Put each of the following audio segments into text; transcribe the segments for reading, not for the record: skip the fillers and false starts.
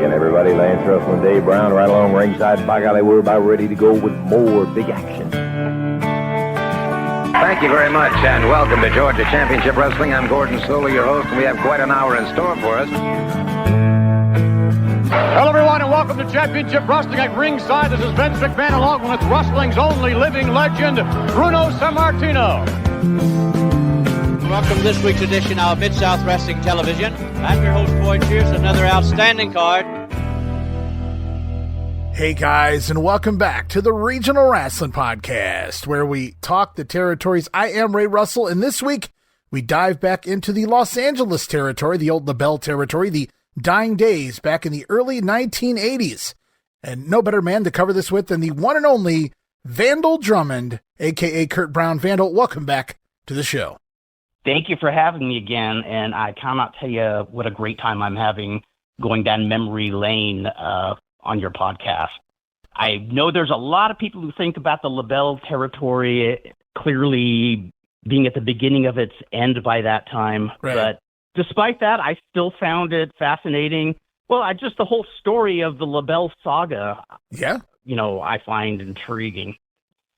again, everybody. Lance Russell and Dave Brown right along ringside. By golly, we're about ready to go with more big action. Thank you very much, and welcome to Georgia Championship Wrestling. I'm Gordon Solie, your host, and we have quite an hour in store for us. Hello, everyone, and welcome to Championship Wrestling at ringside. This is Vince McMahon, along with wrestling's only living legend, Bruno Sammartino. Welcome to this week's edition of Mid-South Wrestling Television. I'm your host, Boyd Pierce, another outstanding card. Hey guys, and welcome back to the Regional Wrestling Podcast, where we talk the territories. I am Ray Russell, and this week we dive back into the Los Angeles territory, the old LeBell territory, the dying days back in the early 1980s. And no better man to cover this with than the one and only Vandal Drummond, a.k.a. Kurt Brown. Vandal, welcome back to the show. Thank you for having me again, and I cannot tell you what a great time I'm having going down memory lane on your podcast. I know there's a lot of people who think about the LeBell territory clearly being at the beginning of its end by that time, right. But despite that, I still found it fascinating. Well, just the whole story of the LeBell saga, I find intriguing.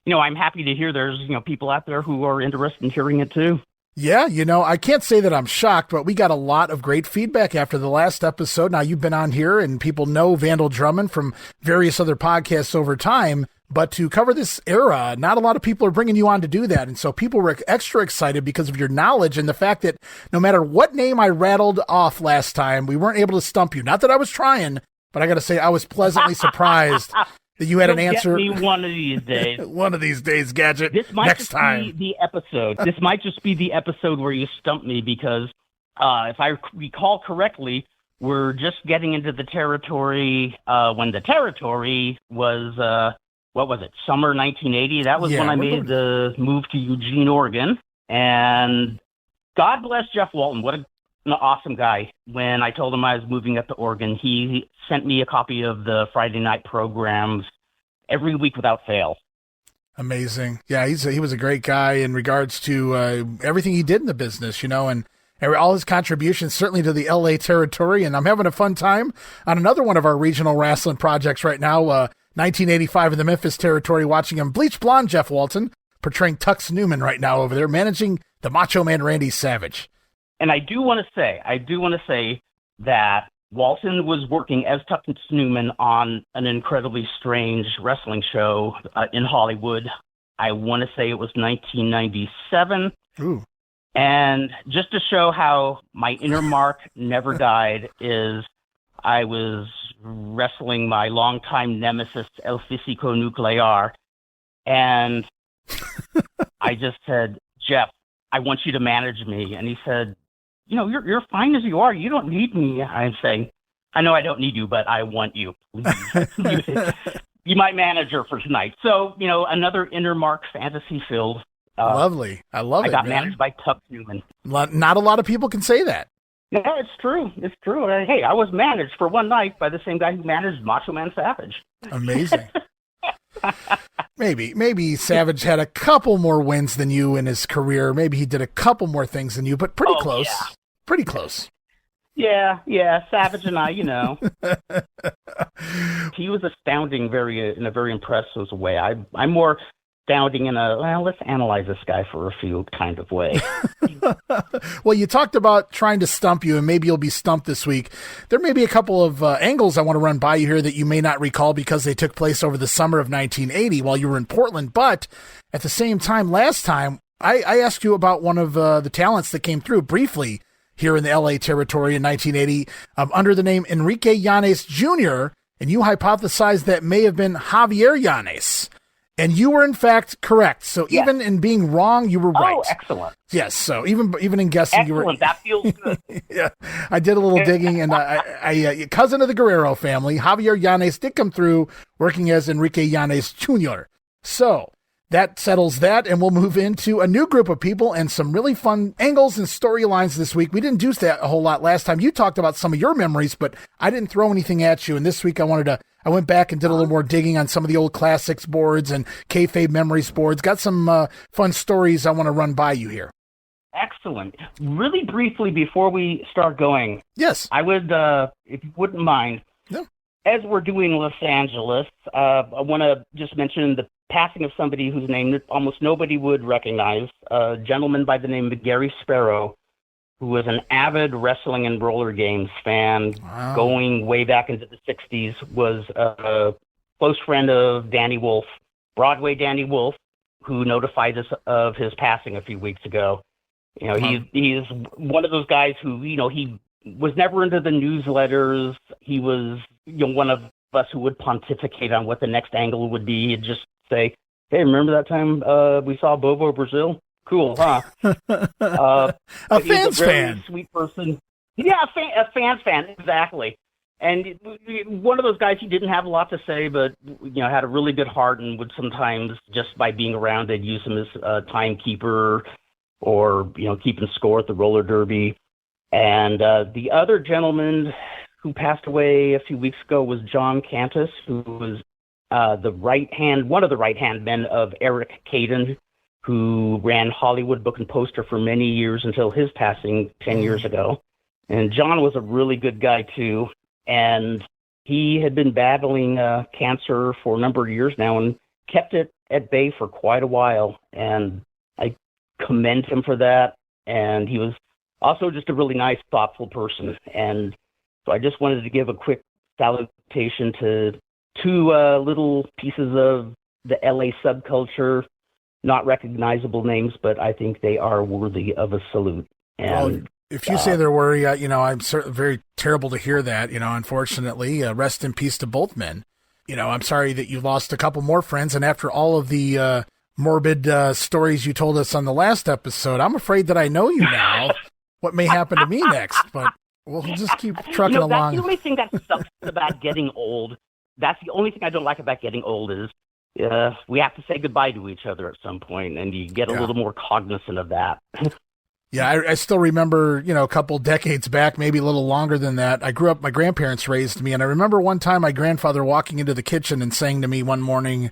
I'm happy to hear there's, people out there who are interested in hearing it too. Yeah, I can't say that I'm shocked, but we got a lot of great feedback after the last episode. Now, you've been on here, and people know Vandal Drummond from various other podcasts over time, but to cover this era, not a lot of people are bringing you on to do that, and so people were extra excited because of your knowledge and the fact that no matter what name I rattled off last time, we weren't able to stump you. Not that I was trying, but I got to say I was pleasantly surprised that you had an answer. Get me one of these days. One of these days, Gadget. This might Next just time. be the episode. This might just be the episode where you stump me because if I recall correctly, we're just getting into the territory when the territory was, what was it, summer 1980? That was when I made the move to Eugene, Oregon. And God bless Jeff Walton. What an awesome guy. When I told him I was moving up to Oregon, he sent me a copy of the Friday night programs every week without fail. Amazing. Yeah, he was a great guy in regards to everything he did in the business, and all his contributions, certainly to the LA territory. And I'm having a fun time on another one of our regional wrestling projects right now, 1985 in the Memphis territory, watching him bleach blonde Jeff Walton, portraying Tux Newman right now over there, managing the Macho Man Randy Savage. And I do want to say that Walton was working as Tux Newman on an incredibly strange wrestling show in Hollywood. I want to say it was 1997. Ooh. And just to show how my inner mark never died is I was wrestling my longtime nemesis, El Físico Nuclear. And I just said, Jeff, I want you to manage me. And he said, you're fine as you are. You don't need me. I'm saying, I know I don't need you, but I want you. Please. Be my manager for tonight. So, another inner mark fantasy filled. Lovely. I love it. I got managed by Tux Newman. Not a lot of people can say that. No, it's true. It's true. Hey, I was managed for one night by the same guy who managed Macho Man Savage. Amazing. Maybe Savage had a couple more wins than you in his career. Maybe he did a couple more things than you, but pretty close. Yeah. Pretty close. Yeah. Savage and I, he was astounding in a very impressive way. I'm more astounding in let's analyze this guy for a few kind of way. Well, you talked about trying to stump you, and maybe you'll be stumped this week. There may be a couple of angles I want to run by you here that you may not recall because they took place over the summer of 1980 while you were in Portland. But at the same time, last time, I asked you about one of the talents that came through briefly here in the LA territory in 1980 under the name Enrique Yanez Jr., and you hypothesized that may have been Javier Yanez. And you were, in fact, correct. So yes. Even in being wrong, you were right. Oh, excellent. Yes, so even in guessing, you were... Excellent, that feels good. Yeah, I did a little digging, and I cousin of the Guerrero family, Javier Yanez did come through working as Enrique Yanez Jr. So that settles that, and we'll move into a new group of people and some really fun angles and storylines this week. We didn't do that a whole lot last time. You talked about some of your memories, but I didn't throw anything at you, and this week I went back and did a little more digging on some of the old classics boards and kayfabe memories boards. Got some fun stories I want to run by you here. Excellent. Really briefly before we start going, yes, I would, if you wouldn't mind, no. as we're doing Los Angeles, I want to just mention the passing of somebody whose name almost nobody would recognize, a gentleman by the name of Gary Sparrow, who was an avid wrestling and roller games fan. Wow. Going way back into the 60s, was a close friend of Danny Wolf, Broadway Danny Wolf, who notified us of his passing a few weeks ago. You know, he's one of those guys who, you know, he was never into the newsletters. He was, you know, one of us who would pontificate on what the next angle would be. He'd just say, hey, remember that time we saw Bobo Brazil? Cool, huh? A fan's fan. Sweet person. Yeah, a fan's fan, exactly. And one of those guys, he didn't have a lot to say, but, you know, had a really good heart and would sometimes, just by being around, they'd use him as timekeeper or, you know, keeping score at the roller derby. And the other gentleman who passed away a few weeks ago was John Cantus, who was one of the right-hand men of Eric Caden, who ran Hollywood Book and Poster for many years until his passing 10 years ago. And John was a really good guy, too. And he had been battling cancer for a number of years now and kept it at bay for quite a while. And I commend him for that. And he was also just a really nice, thoughtful person. And so I just wanted to give a quick salutation to two little pieces of the LA subculture, not recognizable names, but I think they are worthy of a salute. And if you say they're worthy, you know, I'm certainly very terrible to hear that. You know, unfortunately, rest in peace to both men. You know, I'm sorry that you lost a couple more friends, and after all of the morbid stories you told us on the last episode, I'm afraid that I know you now. What may happen to me next, but we'll just keep trucking along. That's the only thing that sucks about getting old. That's the only thing I don't like about getting old is we have to say goodbye to each other at some point, and you get a little more cognizant of that. Yeah, I still remember, you know, a couple decades back, maybe a little longer than that. I grew up, my grandparents raised me, and I remember one time my grandfather walking into the kitchen and saying to me one morning,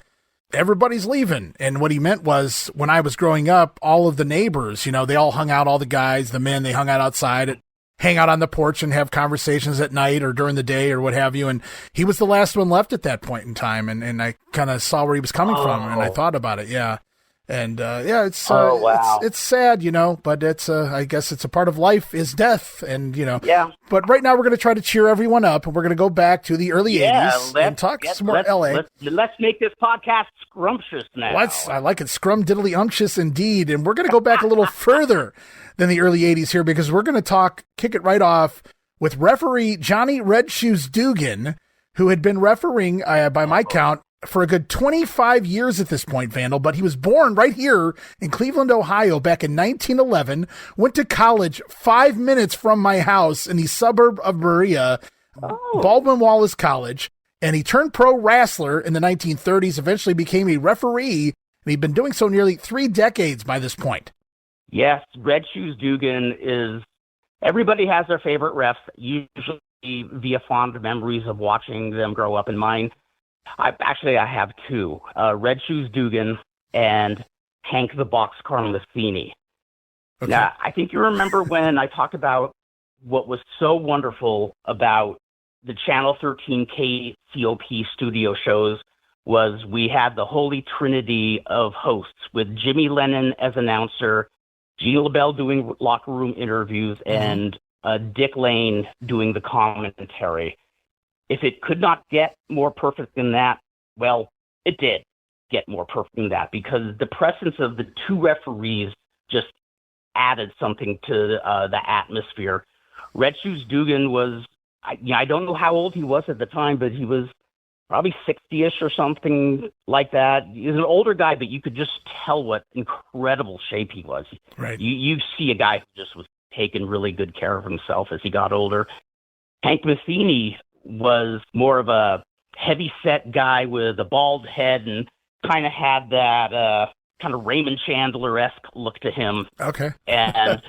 everybody's leaving. And what he meant was, when I was growing up, all of the neighbors, you know, they all hung out, all the guys, the men, they hung out outside, hang out on the porch and have conversations at night or during the day or what have you. And he was the last one left at that point in time. And I kind of saw where he was coming from, and I thought about it. Yeah. And, it's, it's sad, you know, but it's, I guess it's a part of life is death. And, you know, but right now we're going to try to cheer everyone up, and we're going to go back to the early 80s and talk some more LA. Let's make this podcast scrumptious now. I like it. Scrum diddly unctuous indeed. And we're going to go back a little further than the early 80s here, because we're going to kick it right off with referee Johnny Red Shoes Dugan, who had been refereeing, by my count, for a good 25 years at this point, Vandal, but he was born right here in Cleveland, Ohio back in 1911, went to college 5 minutes from my house in the suburb of Berea, Baldwin Wallace College, and he turned pro wrestler in the 1930s, eventually became a referee, and he'd been doing so nearly 3 decades by this point. Yes, Red Shoes Dugan is, everybody has their favorite refs, usually via fond memories of watching them grow up. In mine, I have two, Red Shoes Dugan and Hank the Boxcar Matheny. Okay. Now, I think you remember when I talked about what was so wonderful about the Channel 13 KCOP studio shows was we had the holy trinity of hosts with Jimmy Lennon as announcer, Gene LeBell doing locker room interviews, and Dick Lane doing the commentary. If it could not get more perfect than that, well, it did get more perfect than that, because the presence of the two referees just added something to the atmosphere. Red Shoes Dugan was, I don't know how old he was at the time, but he was probably 60-ish or something like that. He was an older guy, but you could just tell what incredible shape he was. Right. You see a guy who just was taking really good care of himself as he got older. Hank Matheny was more of a heavy-set guy with a bald head and kind of had that kind of Raymond Chandler-esque look to him. Okay. And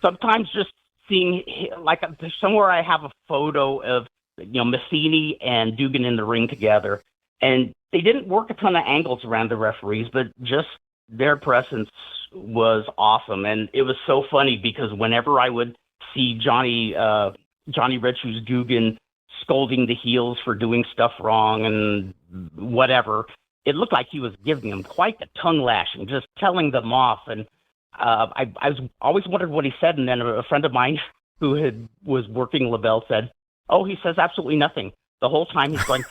sometimes just seeing, like, somewhere I have a photo of, Matheny and Dugan in the ring together. And they didn't work a ton of angles around the referees, but just their presence was awesome. And it was so funny because whenever I would see Johnny Red Shoes Dugan scolding the heels for doing stuff wrong and whatever. It looked like he was giving them quite the tongue lashing, just telling them off. And I always wondered what he said. And then a friend of mine who was working LeBell said, "Oh, he says absolutely nothing. The whole time he's going,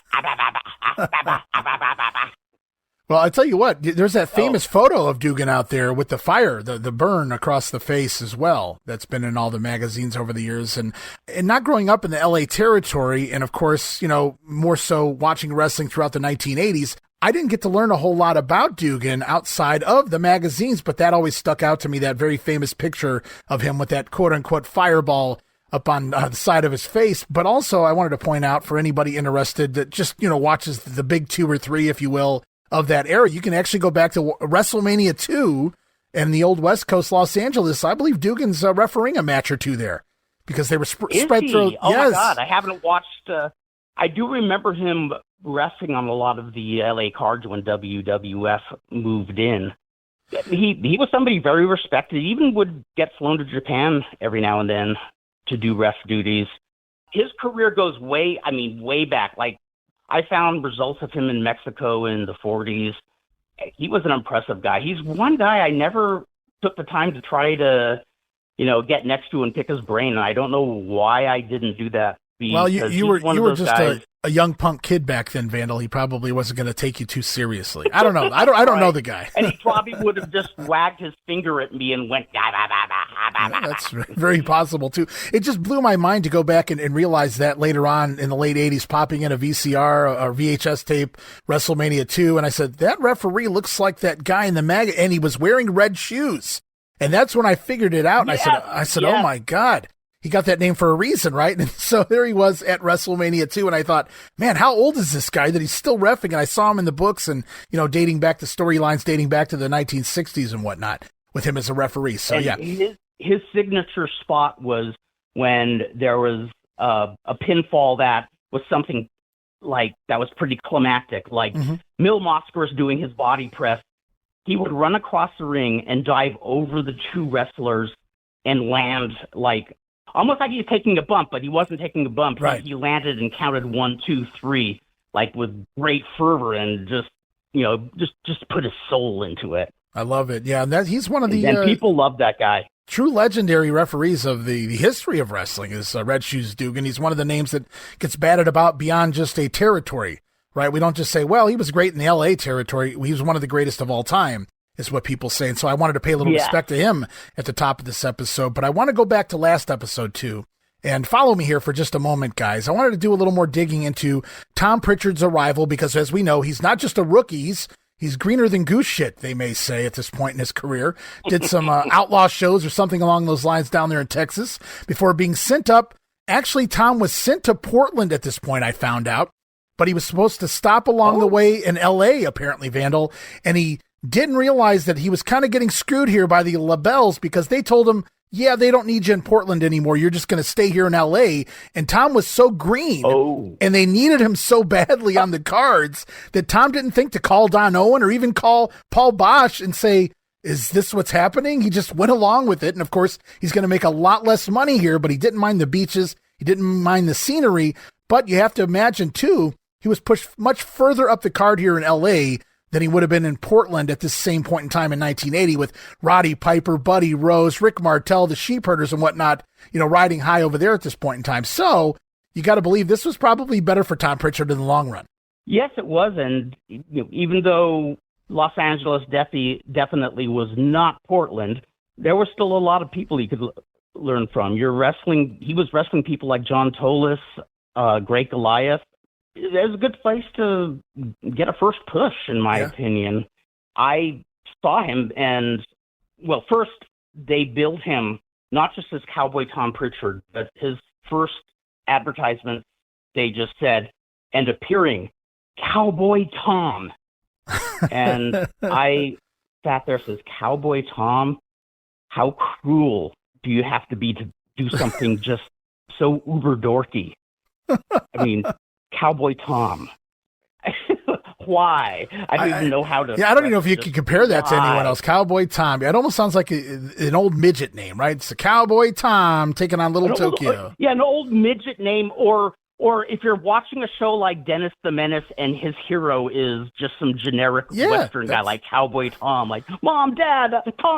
Well, I tell you what, there's that famous photo of Dugan out there with the fire, the burn across the face as well. That's been in all the magazines over the years. And not growing up in the LA territory, and of course, more so watching wrestling throughout the 1980s, I didn't get to learn a whole lot about Dugan outside of the magazines, but that always stuck out to me, that very famous picture of him with that quote-unquote fireball up on the side of his face. But also, I wanted to point out for anybody interested that just, watches the big 2 or 3, if you will, of that era, you can actually go back to WrestleMania 2 and the old West Coast Los Angeles. I believe Dugan's refereeing a match or two there because they were spread through. Oh, yes. my God. I haven't watched. I do remember him wrestling on a lot of the LA cards when WWF moved in. He was somebody very respected. He even would get flown to Japan every now and then to do ref duties. His career goes way back. Like, I found results of him in Mexico in the 40s. He was an impressive guy. He's one guy I never took the time to try to, get next to and pick his brain. And I don't know why I didn't do that. Well, you were just a young punk kid back then, Vandal. He probably wasn't going to take you too seriously. I don't know. I don't know the guy. And he probably would have just wagged his finger at me and went, That's very possible, too. It just blew my mind to go back and realize that later on in the late 80s, popping in a VCR or VHS tape, WrestleMania 2, and I said, that referee looks like that guy in the mag, and he was wearing red shoes. And that's when I figured it out, and I said, oh, my God. He got that name for a reason, right? And so there he was at WrestleMania 2, and I thought, man, how old is this guy that he's still reffing? And I saw him in the books and, dating back to storylines, dating back to the 1960s and whatnot with him as a referee. So, and yeah. His signature spot was when there was a pinfall that was something like that was pretty climactic, like Mil Mascaras doing his body press. He would run across the ring and dive over the two wrestlers and land almost like he was taking a bump, but he wasn't taking a bump. Right. He landed and counted 1, 2, 3, with great fervor and just put his soul into it. I love it. Yeah, and he's one of the and people love that guy. True legendary referees of the history of wrestling is Red Shoes Dugan. He's one of the names that gets batted about beyond just a territory, right? We don't just say, well, he was great in the LA territory. He was one of the greatest of all time, is what people say. And so I wanted to pay a little respect to him at the top of this episode. But I want to go back to last episode, too. And follow me here for just a moment, guys. I wanted to do a little more digging into Tom Prichard's arrival because, as we know, he's not just a rookie. He's greener than goose shit, they may say, at this point in his career. Did some outlaw shows or something along those lines down there in Texas before being sent up. Actually, Tom was sent to Portland at this point, I found out. But he was supposed to stop along the way in L.A., apparently, Vandal. And he didn't realize that he was kind of getting screwed here by the LeBells because they told him, yeah, they don't need you in Portland anymore. You're just going to stay here in L.A. And Tom was so green, and they needed him so badly on the cards that Tom didn't think to call Don Owen or even call Paul Bosch and say, is this what's happening? He just went along with it. And, of course, he's going to make a lot less money here, but he didn't mind the beaches. He didn't mind the scenery. But you have to imagine, too, he was pushed much further up the card here in L.A. than he would have been in Portland at this same point in time in 1980 with Roddy Piper, Buddy Rose, Rick Martel, the Sheepherders and whatnot, riding high over there at this point in time. So you got to believe this was probably better for Tom Prichard in the long run. Yes, it was. And even though Los Angeles definitely was not Portland, there were still a lot of people he could learn from. He was wrestling people like John Tolos, Great Goliath. There's a good place to get a first push, in my opinion. I saw him, and, first, they billed him not just as Cowboy Tom Prichard, but his first advertisement, they just said, and appearing, Cowboy Tom. And I sat there and says, Cowboy Tom? How cruel do you have to be to do something just so uber dorky? I mean, Cowboy Tom. Why? I don't even know how to. Yeah, I don't even know if you could compare that to anyone else. Cowboy Tom. It almost sounds like an old midget name, right? It's a Cowboy Tom taking on Little Tokyo. An old midget name, or Or if you're watching a show like Dennis the Menace and his hero is just some generic Western guy like Cowboy Tom, like, Mom, Dad,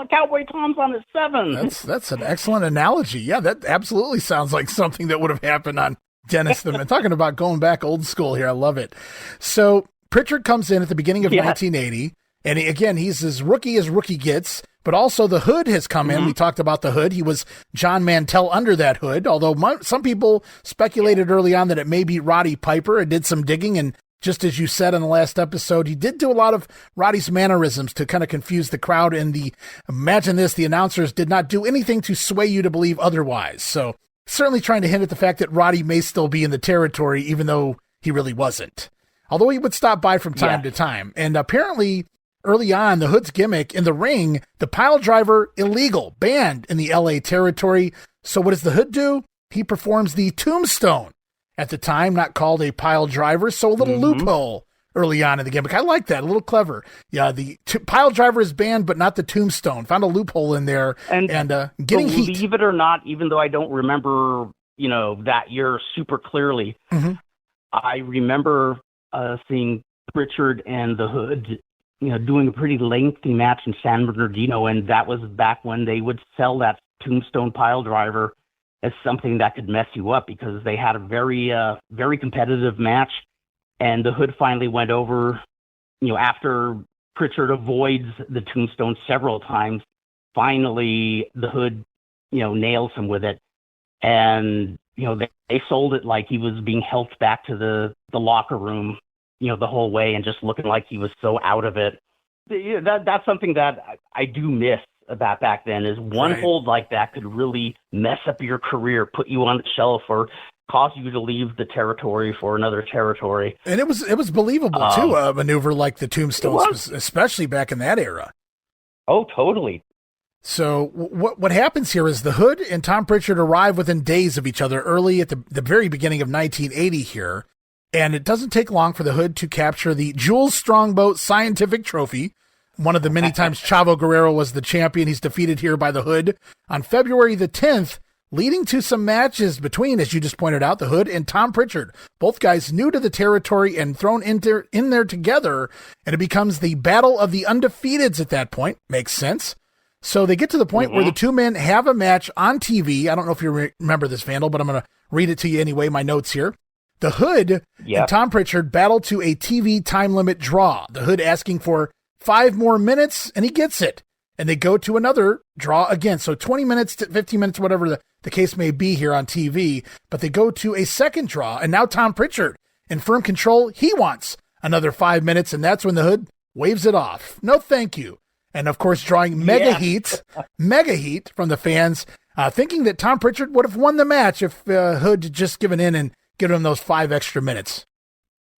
Cowboy Tom's on at 7. That's an excellent analogy. Yeah, that absolutely sounds like something that would have happened on Dennis the Menace. Talking about going back old school here. I love it. So Prichard comes in at the beginning of 1980, and he's as rookie gets. But also the Hood has come in. We talked about the Hood. He was John Mantell under that Hood, although some people speculated early on that it may be Roddy Piper. I did some digging, and just as you said in the last episode, he did do a lot of Roddy's mannerisms to kind of confuse the crowd. And imagine this, the announcers did not do anything to sway you to believe otherwise. So certainly trying to hint at the fact that Roddy may still be in the territory, even though he really wasn't. Although he would stop by from time to time. And apparently, early on, the Hood's gimmick in the ring, the pile driver, illegal, banned in the LA territory. So what does the Hood do? He performs the tombstone. At the time, not called a pile driver, so a little loophole early on in the gimmick. I like that, a little clever. Yeah, the pile driver is banned, but not the tombstone. Found a loophole in there and getting heat. Believe it or not, even though I don't remember, that year super clearly, I remember seeing Prichard and the Hood doing a pretty lengthy match in San Bernardino, and that was back when they would sell that tombstone pile driver as something that could mess you up because they had a very, very competitive match, and the Hood finally went over, after Prichard avoids the tombstone several times, finally the Hood, nails him with it, and, they sold it like he was being helped back to the locker room, the whole way and just looking like he was so out of it. That's something that I do miss about back then is one hold like that could really mess up your career, put you on the shelf or cause you to leave the territory for another territory. And it was believable too, a maneuver like the tombstone, especially back in that era. Oh, totally. So what happens here is the Hood and Tom Prichard arrive within days of each other early at the very beginning of 1980 here. And it doesn't take long for the Hood to capture the Jules Strongbow Scientific Trophy. One of the many times Chavo Guerrero was the champion. He's defeated here by the Hood on February the 10th, leading to some matches between, as you just pointed out, the Hood and Tom Prichard. Both guys new to the territory and thrown in there together. And it becomes the Battle of the Undefeateds at that point. Makes sense. So they get to the point where the two men have a match on TV. I don't know if you remember this, Vandal, but I'm going to read it to you anyway, my notes here. The Hood and Tom Prichard battle to a TV time limit draw. The Hood asking for 5 more minutes, and he gets it. And they go to another draw again. So 20 minutes to 15 minutes, whatever the case may be here on TV. But they go to a second draw, and now Tom Prichard, in firm control, he wants another 5 minutes, and that's when the Hood waves it off. No thank you. And, of course, drawing mega heat from the fans, thinking that Tom Prichard would have won the match if Hood had just given in and given him those 5 extra minutes.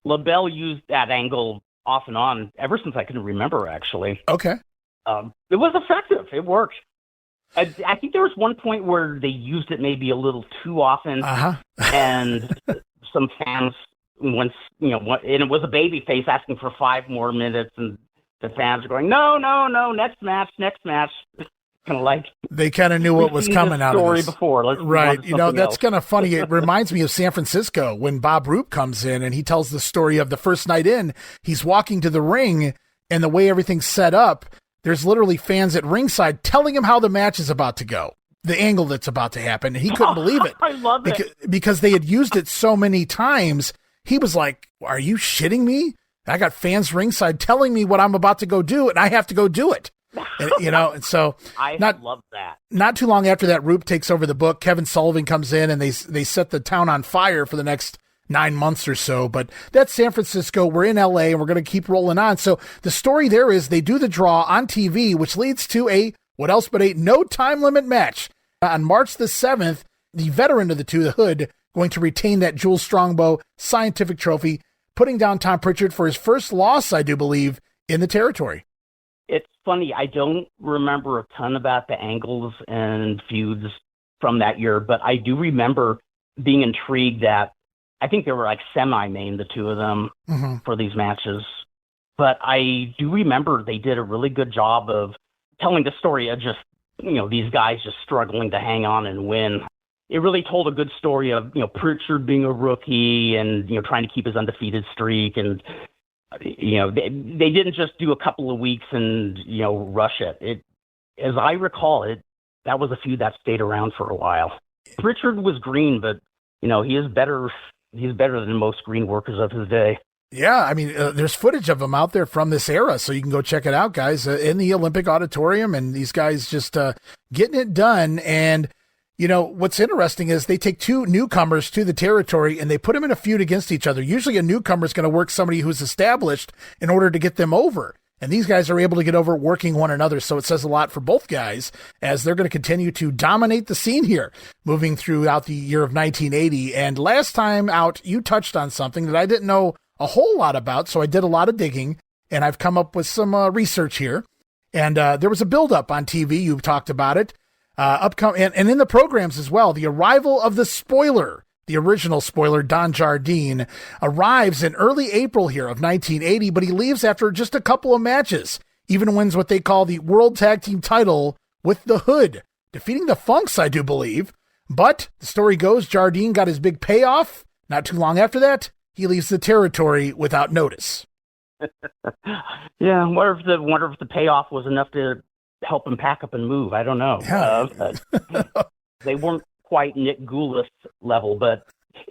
LeBell used that angle off and on ever since I can remember, actually. Okay. It was effective. It worked. I think there was one point where they used it maybe a little too often, and some fans, and it was a baby face asking for 5 more minutes, and the fans are going, no, next match. Kind of like they kind of knew what was coming out of this. Before. Let's right. That's kind of funny. It reminds me of San Francisco when Bob Roop comes in and he tells the story of the first night in. He's walking to the ring, and the way everything's set up, there's literally fans at ringside telling him how the match is about to go, the angle that's about to happen. And he couldn't believe it. I love it. Because they had used it so many times. He was like, are you shitting me? I got fans ringside telling me what I'm about to go do, and I have to go do it. And so I love that. Not too long after that, Roop takes over the book. Kevin Sullivan comes in, and they set the town on fire for the next 9 months or so. But that's San Francisco. We're in LA, and we're going to keep rolling on. So the story there is they do the draw on TV, which leads to a no time limit match on March the 7th. The veteran of the two, the Hood, going to retain that Jules Strongbow Scientific Trophy, putting down Tom Prichard for his first loss, I do believe, in the territory. It's funny, I don't remember a ton about the angles and feuds from that year, but I do remember being intrigued that I think they were like semi-main, the two of them, for these matches. But I do remember they did a really good job of telling the story of just, these guys just struggling to hang on and win. it really told a good story of, Prichard being a rookie and, trying to keep his undefeated streak. And, they didn't just do a couple of weeks and, rush it. As I recall it, that was a feud that stayed around for a while. Prichard was green, but, he is better. He's better than most green workers of his day. Yeah, I mean, there's footage of him out there from this era, so you can go check it out, guys, in the Olympic Auditorium, and these guys just getting it done. And, what's interesting is they take two newcomers to the territory, and they put them in a feud against each other. Usually a newcomer is going to work somebody who's established in order to get them over. And these guys are able to get over working one another, so it says a lot for both guys as they're going to continue to dominate the scene here moving throughout the year of 1980. And last time out, you touched on something that I didn't know a whole lot about, so I did a lot of digging, and I've come up with some research here. And there was a build-up on TV. You talked about it. And in the programs as well, the arrival of the spoiler, the original spoiler, Don Jardine, arrives in early April here of 1980, but he leaves after just a couple of matches, even wins what they call the World Tag Team title with the Hood, defeating the Funks, I do believe. But the story goes, Jardine got his big payoff. Not too long after that, he leaves the territory without notice. Yeah, I wonder if the payoff was enough to help him pack up and move. I don't know. Yeah. They weren't quite Nick Goulis level, but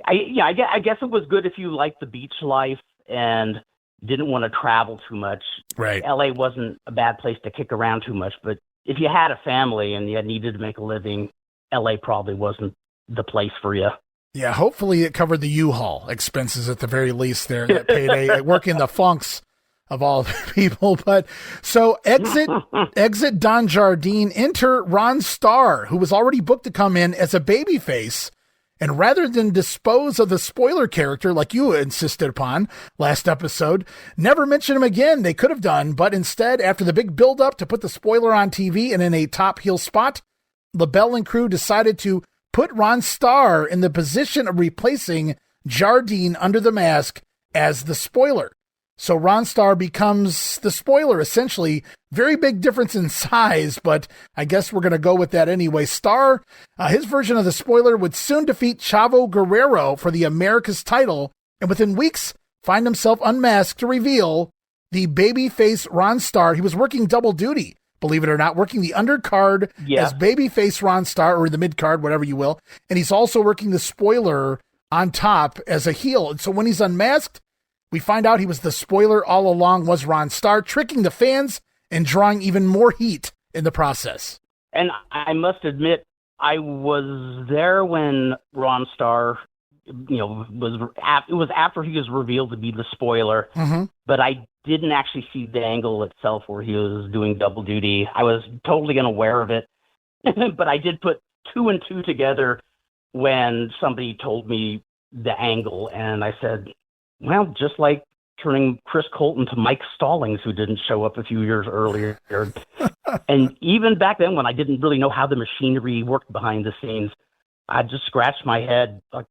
I guess it was good if you liked the beach life and didn't want to travel too much. Right. LA wasn't a bad place to kick around too much, but if you had a family and you needed to make a living, LA probably wasn't the place for you. Yeah, hopefully it covered the U-Haul expenses at the very least there, that payday, working the Funks of all people. But so exit Don Jardine, enter Ron Starr, who was already booked to come in as a babyface. And rather than dispose of the spoiler character like you insisted upon last episode, never mention him again. They could have done, but instead, after the big build-up to put the spoiler on TV and in a top heel spot, LeBell and crew decided to put Ron Starr in the position of replacing Jardine under the mask as the spoiler. So Ron Starr becomes the spoiler, essentially. Very big difference in size, but I guess we're going to go with that anyway. Starr, his version of the spoiler, would soon defeat Chavo Guerrero for the America's title, and within weeks find himself unmasked to reveal the babyface Ron Starr. He was working double duty, believe it or not, working the undercard as babyface Ron Starr, or the midcard, whatever you will. And he's also working the spoiler on top as a heel. And so when he's unmasked, we find out he was the spoiler all along, was Ron Starr, tricking the fans and drawing even more heat in the process. And I must admit, I was there when Ron Starr, it was after he was revealed to be the spoiler, but I didn't actually see the angle itself where he was doing double duty. I was totally unaware of it, but I did put two and two together when somebody told me the angle, and I said, well, just like turning Chris Colton to Mike Stallings, who didn't show up a few years earlier. And even back then, when I didn't really know how the machinery worked behind the scenes, I just scratched my head, like,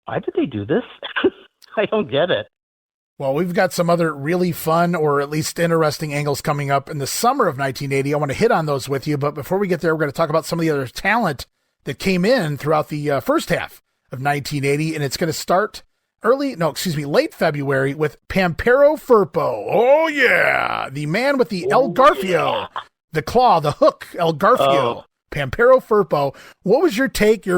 why did they do this? I don't get it. Well, we've got some other really fun, or at least interesting, angles coming up in the summer of 1980. I want to hit on those with you, but before we get there, we're going to talk about some of the other talent that came in throughout the first half of 1980, and it's going to start late February with Pampero Firpo. Oh, yeah. The man with the El Garfio, the claw, the hook, El Garfio, Pampero Firpo. What was your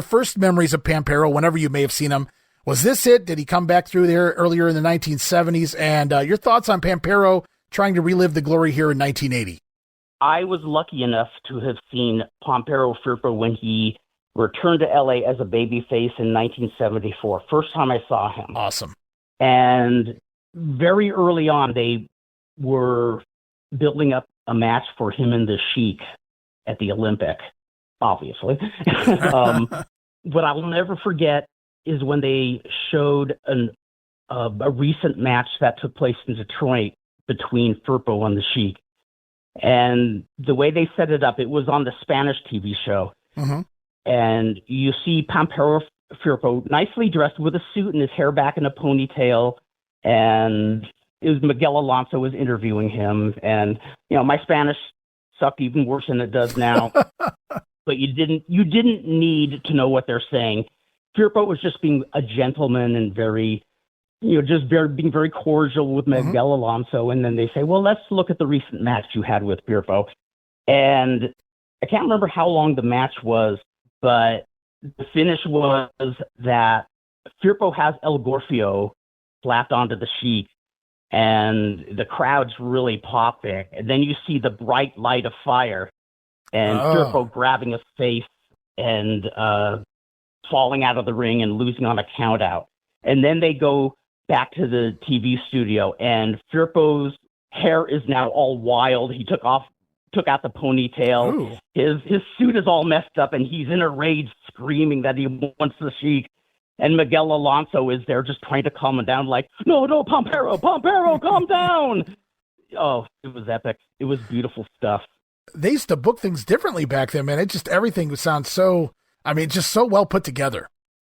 first memories of Pampero whenever you may have seen him? Was this it? Did he come back through there earlier in the 1970s? And your thoughts on Pampero trying to relive the glory here in 1980? I was lucky enough to have seen Pampero Firpo when he returned to LA as a babyface in 1974. First time I saw him. Awesome. And very early on, they were building up a match for him and the Chic at the Olympic, obviously. What I will never forget is when they showed a recent match that took place in Detroit between Firpo and the Chic. And the way they set it up, it was on the Spanish TV show. Mm-hmm. And you see Pampero Firpo nicely dressed with a suit and his hair back in a ponytail. And it was Miguel Alonso was interviewing him. And, my Spanish sucked even worse than it does now. but you didn't need to know what they're saying. Firpo was just being a gentleman and being very cordial with Miguel Alonso. And then they say, well, let's look at the recent match you had with Firpo. And I can't remember how long the match was, but the finish was that Firpo has El Gorfio slapped onto the Chic, and the crowd's really popping. And then you see the bright light of fire, and Firpo grabbing his face and falling out of the ring and losing on a count out. And then they go back to the TV studio, and Firpo's hair is now all wild. He took out the ponytail. Ooh. His suit is all messed up, and he's in a rage, screaming that he wants the Chic. And Miguel Alonso is there just trying to calm him down, like, no, Pampero, calm down. Oh, it was epic. It was beautiful stuff. They used to book things differently back then, man. Everything sounds so, just so well put together.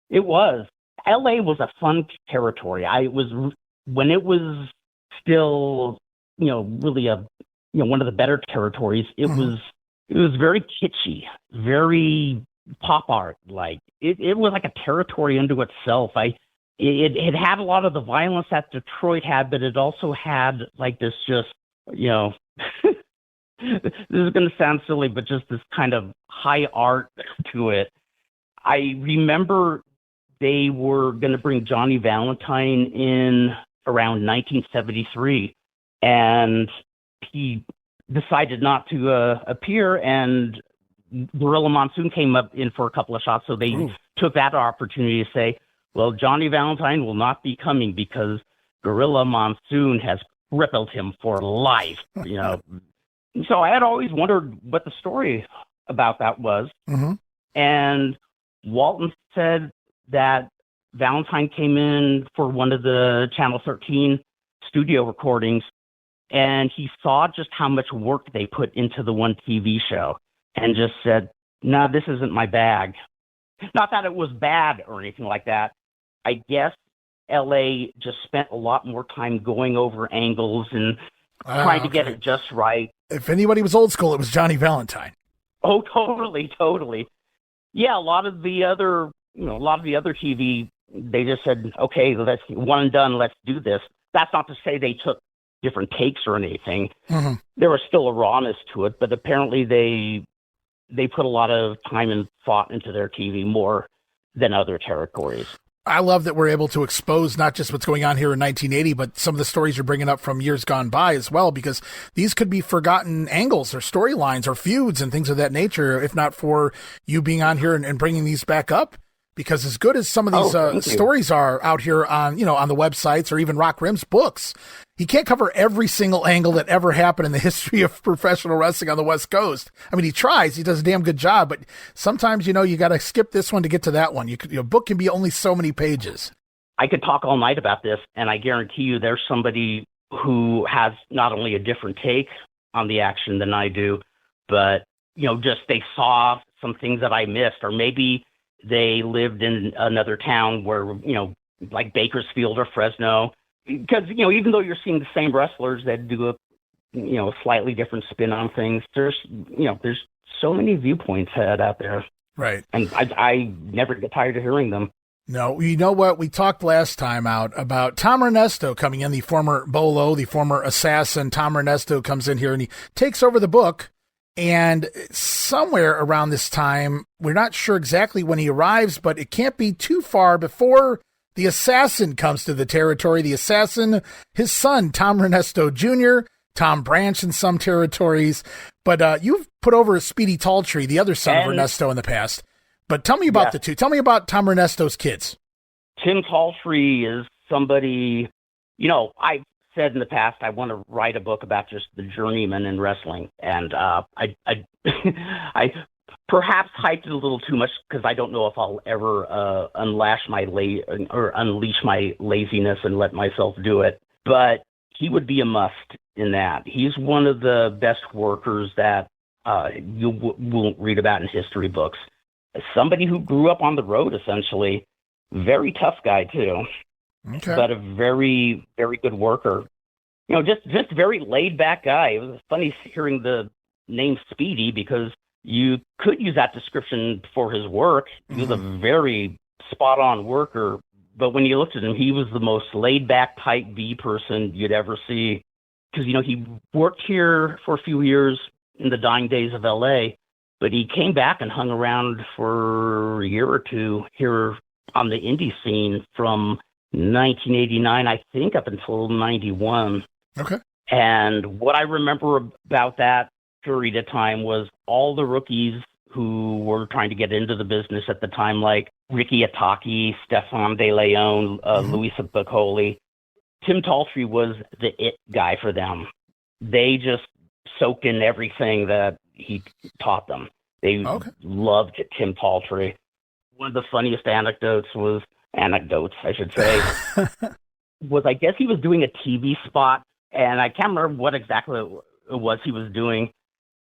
It was. LA was a fun territory. When it was still, really one of the better territories, it was very kitschy, very pop art. Like it was like a territory unto itself. It had a lot of the violence that Detroit had, but it also had like this just, this is going to sound silly, but just this kind of high art to it. I remember they were going to bring Johnny Valentine in around 1973, and he decided not to appear, and Gorilla Monsoon came up in for a couple of shots, so they took that opportunity to say, well, Johnny Valentine will not be coming because Gorilla Monsoon has crippled him for life, So I had always wondered what the story about that was. Mm-hmm. And Walton said that Valentine came in for one of the Channel 13 studio recordings, and he saw just how much work they put into the one TV show and just said, no, this isn't my bag. Not that it was bad or anything like that. I guess LA just spent a lot more time going over angles and trying to get it just right. If anybody was old school, it was Johnny Valentine. Oh, totally. Yeah, a lot of the other TV, they just said, okay, let's one and done, let's do this. That's not to say they took different takes or anything. Mm-hmm. There was still a rawness to it, but apparently they put a lot of time and thought into their TV more than other territories. I love that we're able to expose not just what's going on here in 1980, but some of the stories you're bringing up from years gone by as well, because these could be forgotten angles or storylines or feuds and things of that nature, if not for you being on here and bringing these back up. Because as good as some of these stories are out here on, on the websites or even Rock Rim's books, he can't cover every single angle that ever happened in the history of professional wrestling on the West Coast. I mean, he tries, he does a damn good job, but sometimes, you got to skip this one to get to that one. Your book can be only so many pages. I could talk all night about this, and I guarantee you there's somebody who has not only a different take on the action than I do, but, just they saw some things that I missed, or maybe they lived in another town where, like Bakersfield or Fresno, because, even though you're seeing the same wrestlers that do a slightly different spin on things, there's so many viewpoints out there. Right. And I never get tired of hearing them. No, you know what? We talked last time out about Tom Renesto coming in, the former Bolo, the former assassin. Tom Renesto comes in here and he takes over the book. And somewhere around this time, we're not sure exactly when he arrives, but it can't be too far before the assassin comes to the territory. The assassin, his son, Tom Renesto Jr., Tom Branch in some territories. But you've put over Speedy Talltree, the other son of Renesto in the past. But tell me about the two. Tell me about Tom Renesto's kids. Tim Talltree is somebody, I've said in the past, I want to write a book about just the journeyman in wrestling. And I perhaps hyped it a little too much because I don't know if I'll ever unleash my laziness and let myself do it. But he would be a must in that. He's one of the best workers that you won't read about in history books. Somebody who grew up on the road, essentially. Very tough guy, too. Okay. But a very, very good worker. Just very laid-back guy. It was funny hearing the name Speedy because, you could use that description for his work. He was a very spot-on worker. But when you looked at him, he was the most laid-back type B person you'd ever see. Because, he worked here for a few years in the dying days of L.A., but he came back and hung around for a year or two here on the indie scene from 1989, I think, up until 91. Okay. And what I remember about that period of time was all the rookies who were trying to get into the business at the time, like Ricky Ataki, Stefan De Leon, Luisa Piccoli. Tim Talltree was the it guy for them. They just soaked in everything that he taught them. They loved Tim Talltree. One of the funniest anecdotes, I should say, was I guess he was doing a TV spot, and I can't remember what exactly it was he was doing.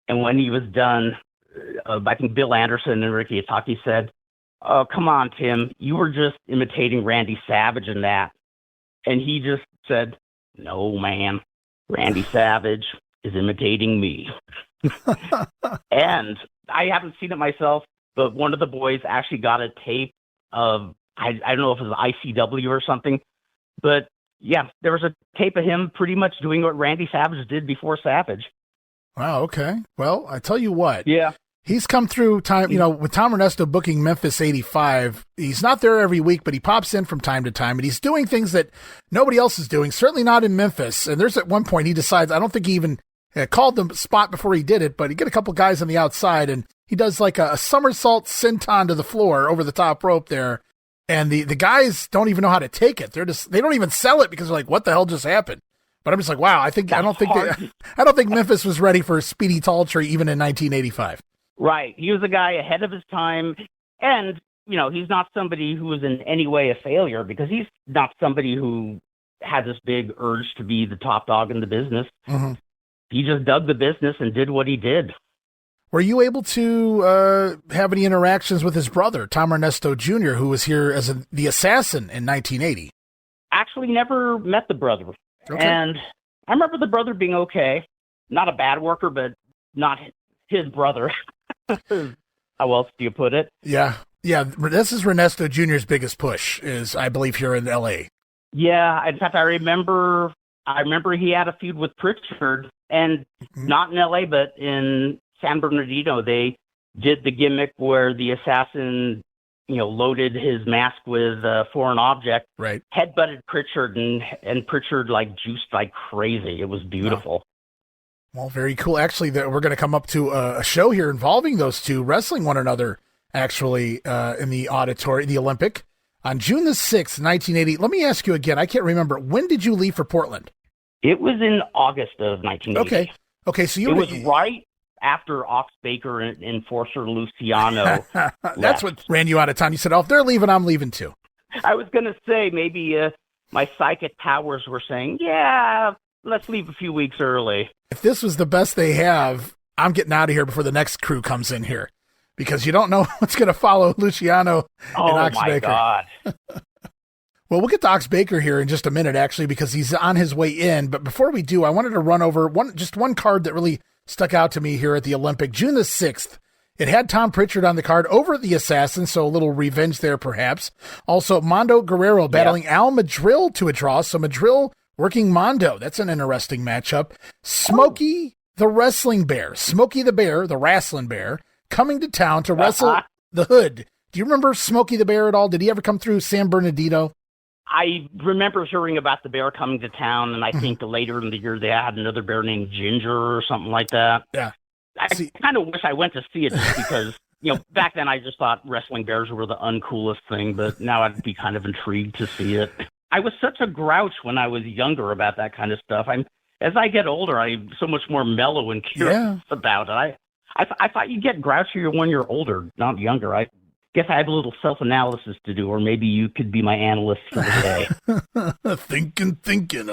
And when he was done, I think Bill Anderson and Ricky Ataki said, "Oh, come on, Tim, you were just imitating Randy Savage in that." And he just said, "No, man, Randy Savage is imitating me." And I haven't seen it myself, but one of the boys actually got a tape of, I don't know if it was ICW or something, but yeah, there was a tape of him pretty much doing what Randy Savage did before Savage. Wow, okay. Well, I tell you what. Yeah. He's come through time, with Tom Renesto booking Memphis 85. He's not there every week, but he pops in from time to time, and he's doing things that nobody else is doing, certainly not in Memphis. And there's at one point he decides, I don't think he even called the spot before he did it, but he get a couple guys on the outside, and he does like a somersault senton to the floor over the top rope there. And the guys don't even know how to take it. They don't even sell it because they're like, what the hell just happened? But I'm just like, wow, I don't think Memphis was ready for Speedy Talltree even in 1985. Right. He was a guy ahead of his time. And, he's not somebody who was in any way a failure, because he's not somebody who had this big urge to be the top dog in the business. Mm-hmm. He just dug the business and did what he did. Were you able to have any interactions with his brother, Tom Renesto Jr., who was here as the assassin in 1980? Actually never met the brother. Okay. And I remember the brother being okay. Not a bad worker, but not his brother. How else do you put it? Yeah. This is Renesto Jr.'s biggest push, is I believe here in L.A. Yeah. In fact, I remember he had a feud with Prichard, and not in L.A., but in San Bernardino. They did the gimmick where the assassin, loaded his mask with a foreign object, right? Headbutted Prichard, and Prichard juiced like crazy. It was beautiful. Wow. Well, very cool. Actually, we're going to come up to a show here involving those two wrestling one another, actually, in the auditorium, the Olympic, on June the 6th, 1980. Let me ask you again. I can't remember. When did you leave for Portland? It was in August of 1980. Okay. So it was right after Ox Baker and Enforcer Luciano That's left. what ran you out of town. You said, if they're leaving, I'm leaving too. I was going to say maybe my psychic powers were saying, yeah, let's leave a few weeks early. If this was the best they have, I'm getting out of here before the next crew comes in here, because you don't know what's going to follow Luciano and Ox Baker. Oh, my God. Well, we'll get to Ox Baker here in just a minute, actually, because he's on his way in. But before we do, I wanted to run over one card that really stuck out to me here at the Olympic. June the 6th, it had Tom Prichard on the card over the Assassin, so a little revenge there perhaps. Also, Mondo Guerrero battling Al Madrill to a draw, so Madrill working Mondo. That's an interesting matchup. Smokey the Wrestling Bear, Smokey the Bear, the Rasslin Bear, coming to town to wrestle the Hood. Do you remember Smokey the Bear at all? Did he ever come through San Bernardino? I remember hearing about the bear coming to town, and I think later in the year they had another bear named Ginger or something like that. Yeah. I kind of wish I went to see it just because, back then I just thought wrestling bears were the uncoolest thing, but now I'd be kind of intrigued to see it. I was such a grouch when I was younger about that kind of stuff. As I get older, I'm so much more mellow and curious about it. I thought you get grouchier when you're older, not younger. I guess I have a little self-analysis to do, or maybe you could be my analyst for the day. Thinking,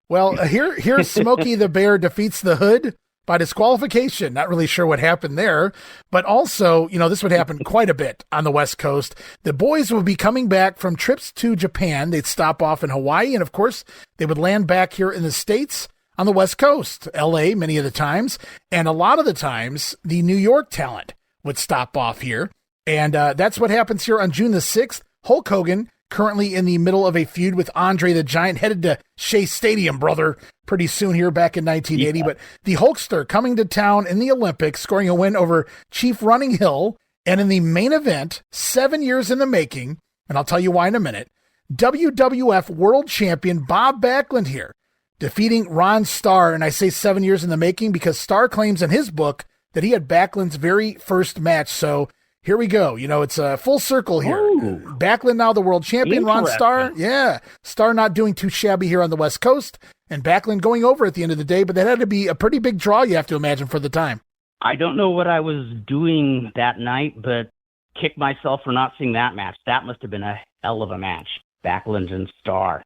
Well, here's Smokey the Bear defeats the Hood by disqualification. Not really sure what happened there, but also, this would happen quite a bit on the West Coast. The boys would be coming back from trips to Japan. They'd stop off in Hawaii, and of course, they would land back here in the States on the West Coast, LA many of the times, and a lot of the times the New York talent would stop off here. And that's what happens here on June the 6th. Hulk Hogan, currently in the middle of a feud with Andre the Giant, headed to Shea Stadium, brother, pretty soon here back in 1980. Yeah. But the Hulkster coming to town in the Olympics, scoring a win over Chief Running Hill. And in the main event, 7 years in the making, and I'll tell you why in a minute, WWF World Champion Bob Backlund here, defeating Ron Starr. And I say 7 years in the making because Starr claims in his book that he had Backlund's very first match. So here we go. You know, it's a full circle here. Ooh. Backlund now the world champion. Ron Starr. Yeah. Starr not doing too shabby here on the West Coast. And Backlund going over at the end of the day. But that had to be a pretty big draw, you have to imagine, for the time. I don't know what I was doing that night, but kick myself for not seeing that match. That must have been a hell of a match. Backlund and Starr.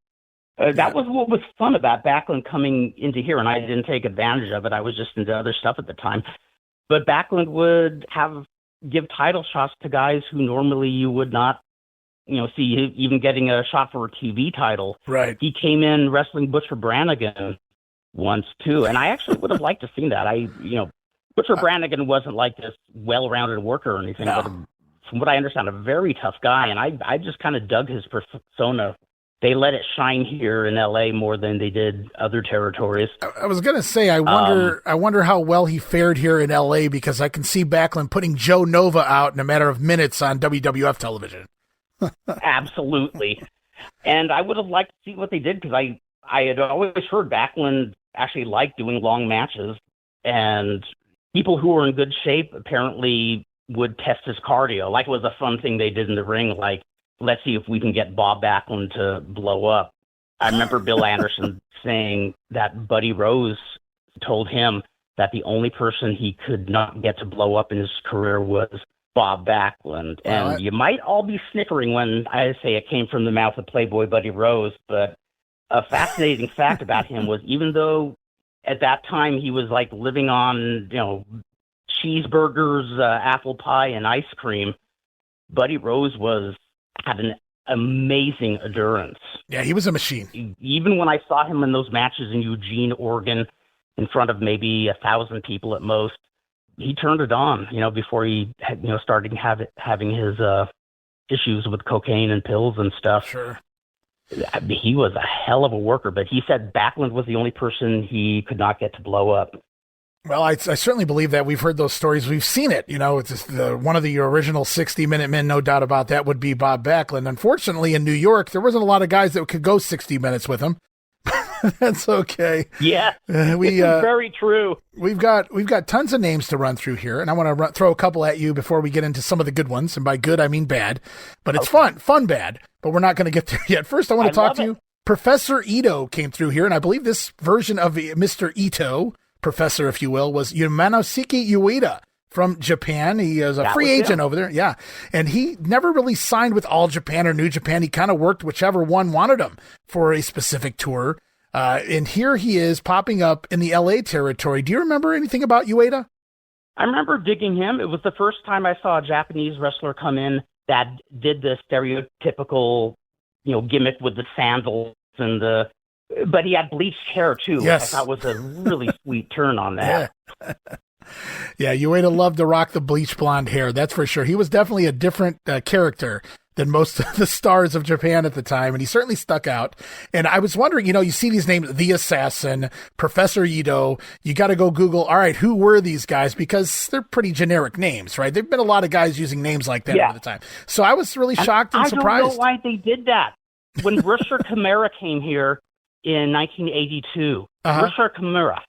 That was what was fun about Backlund coming into here, and I didn't take advantage of it. I was just into other stuff at the time. But Backlund would give title shots to guys who normally you would not, see even getting a shot for a TV title. Right. He came in wrestling Butcher Brannigan once too, and I actually would have liked to seen that. Butcher Brannigan wasn't like this well-rounded worker or anything, but from what I understand, a very tough guy, and I just kind of dug his persona. They let it shine here in L.A. more than they did other territories. I was going to say, I wonder how well he fared here in L.A. because I can see Backlund putting Joe Nova out in a matter of minutes on WWF television. Absolutely. And I would have liked to see what they did because I had always heard Backlund actually liked doing long matches, and people who were in good shape apparently would test his cardio. Like it was a fun thing they did in the ring, like, let's see if we can get Bob Backlund to blow up. I remember Bill Anderson saying that Buddy Rose told him that the only person he could not get to blow up in his career was Bob Backlund. And you might all be snickering when I say it came from the mouth of Playboy Buddy Rose, but a fascinating fact about him was even though at that time he was like living on, cheeseburgers, apple pie, and ice cream, Buddy Rose had an amazing endurance. Yeah, he was a machine. Even when I saw him in those matches in Eugene, Oregon, in front of maybe 1,000 people at most, he turned it on, before he had, started having his issues with cocaine and pills and stuff. Sure. He was a hell of a worker, but he said Backlund was the only person he could not get to blow up. Well, I certainly believe that. We've heard those stories. We've seen it. It's just one of the original 60-minute men, no doubt about that, would be Bob Backlund. Unfortunately, in New York, there wasn't a lot of guys that could go 60 minutes with him. That's okay. Yeah, very true. We've got tons of names to run through here, and I want to throw a couple at you before we get into some of the good ones. And by good, I mean bad. But it's fun bad. But we're not going to get there yet. First, I want to talk to you. Professor Ito came through here, and I believe this version of Mr. Ito, Professor, if you will, was Umanoseke Ueda from Japan. He is a free agent over there. Yeah. And he never really signed with All Japan or New Japan. He kind of worked whichever one wanted him for a specific tour. And here he is popping up in the LA territory. Do you remember anything about Ueda? I remember digging him. It was the first time I saw a Japanese wrestler come in that did the stereotypical, gimmick with the sandals and but he had bleached hair too. Yes. I thought was a really sweet turn on that. Yeah, Ueda loved to rock the bleach blonde hair. That's for sure. He was definitely a different character than most of the stars of Japan at the time, and he certainly stuck out. And I was wondering, you see these names, The Assassin, Professor Ito, you got to go Google, all right, who were these guys? Because they're pretty generic names, right? There've been a lot of guys using names like that over the time. So I was really shocked and surprised. I don't know why they did that. When Risher Kimura came here in 1982, Risher Kimura,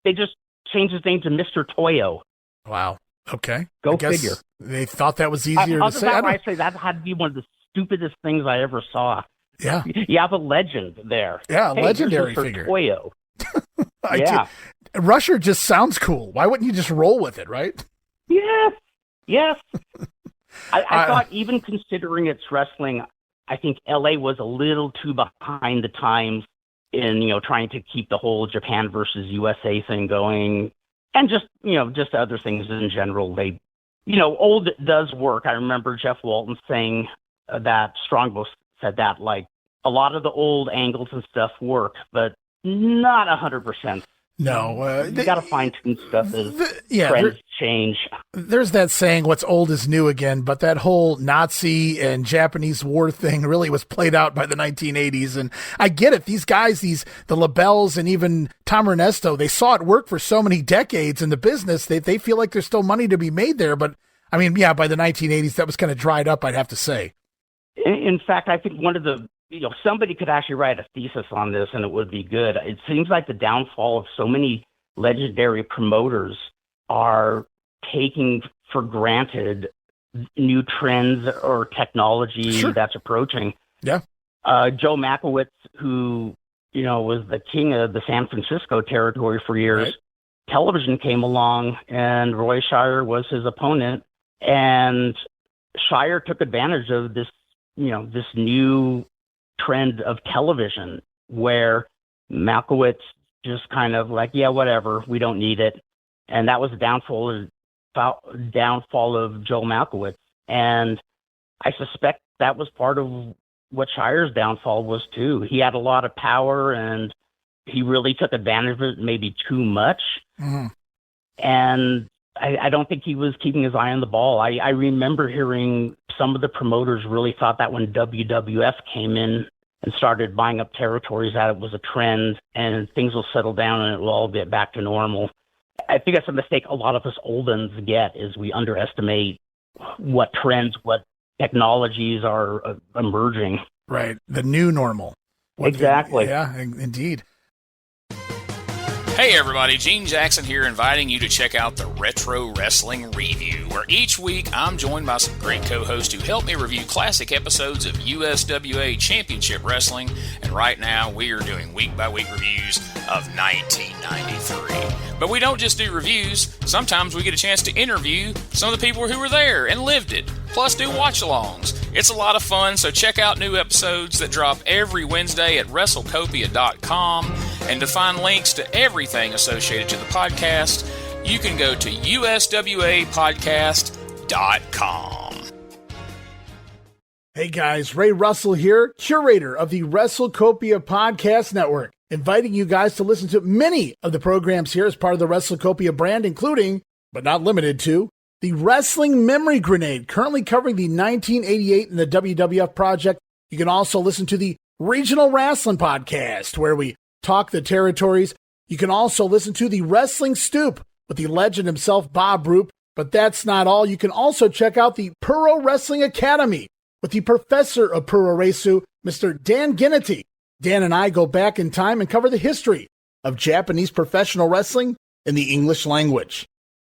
they just changed his name to Mr. Toyo. Wow. Okay. Go figure. They thought that was easier to say. I say that had to be one of the stupidest things I ever saw. Yeah. You have a legend there. Yeah, legendary figure. Toyo. Rusher just sounds cool. Why wouldn't you just roll with it, right? Yes. I thought even considering it's wrestling, I think LA was a little too behind the times in, trying to keep the whole Japan versus USA thing going. And just other things in general. They, old does work. I remember Jeff Walton saying that Strongbow said that, like, a lot of the old angles and stuff work, but Not 100%. No. You got to fine tune stuff as yeah, trends change. There's that saying, what's old is new again, but that whole Nazi and Japanese war thing really was played out by the 1980s. And I get it. These guys, the LeBells and even Tom Renesto, they saw it work for so many decades in the business. They feel like there's still money to be made there. But I mean, yeah, by the 1980s, that was kind of dried up, I'd have to say. In fact, I think one of the, somebody could actually write a thesis on this and it would be good. It seems like the downfall of so many legendary promoters are taking for granted new trends or technology that's approaching. Yeah. Joe Makowitz, who, was the king of the San Francisco territory for years, right. Television came along and Roy Shire was his opponent, and Shire took advantage of this, this new trend of television where Makowitz just kind of like, yeah, whatever, we don't need it. And that was the downfall of Joe Makowitz. And I suspect that was part of what Shire's downfall was too. He had a lot of power and he really took advantage of it, maybe too much. Mm-hmm. And I don't think he was keeping his eye on the ball. I remember hearing some of the promoters really thought that when WWF came in and started buying up territories, that it was a trend and things will settle down and it will all get back to normal. I think that's a mistake a lot of us old uns get, is we underestimate what trends, what technologies are emerging. Right. The new normal. Exactly. Yeah, indeed. Hey everybody, Gene Jackson here, inviting you to check out the Retro Wrestling Review, where each week I'm joined by some great co-hosts who help me review classic episodes of USWA Championship Wrestling, and right now we are doing week-by-week reviews of 1993. But we don't just do reviews, sometimes we get a chance to interview some of the people who were there and lived it, plus do watch-alongs. It's a lot of fun, so check out new episodes that drop every Wednesday at WrestleCopia.com, and to find links to everything associated to the podcast, you can go to USWApodcast.com. Hey guys, Ray Russell here, curator of the WrestleCopia Podcast Network, inviting you guys to listen to many of the programs here as part of the WrestleCopia brand, including, but not limited to, the Wrestling Memory Grenade, currently covering the 1988 and the WWF project. You can also listen to the Regional Rasslin Podcast, where we talk the territories. You can also listen to the Wrestling Stoop with the legend himself, Bob Roop. But that's not all. You can also check out the Puro Wrestling Academy with the professor of Puro Resu, Mr. Dan Ginnity. Dan and I go back in time and cover the history of Japanese professional wrestling in the English language.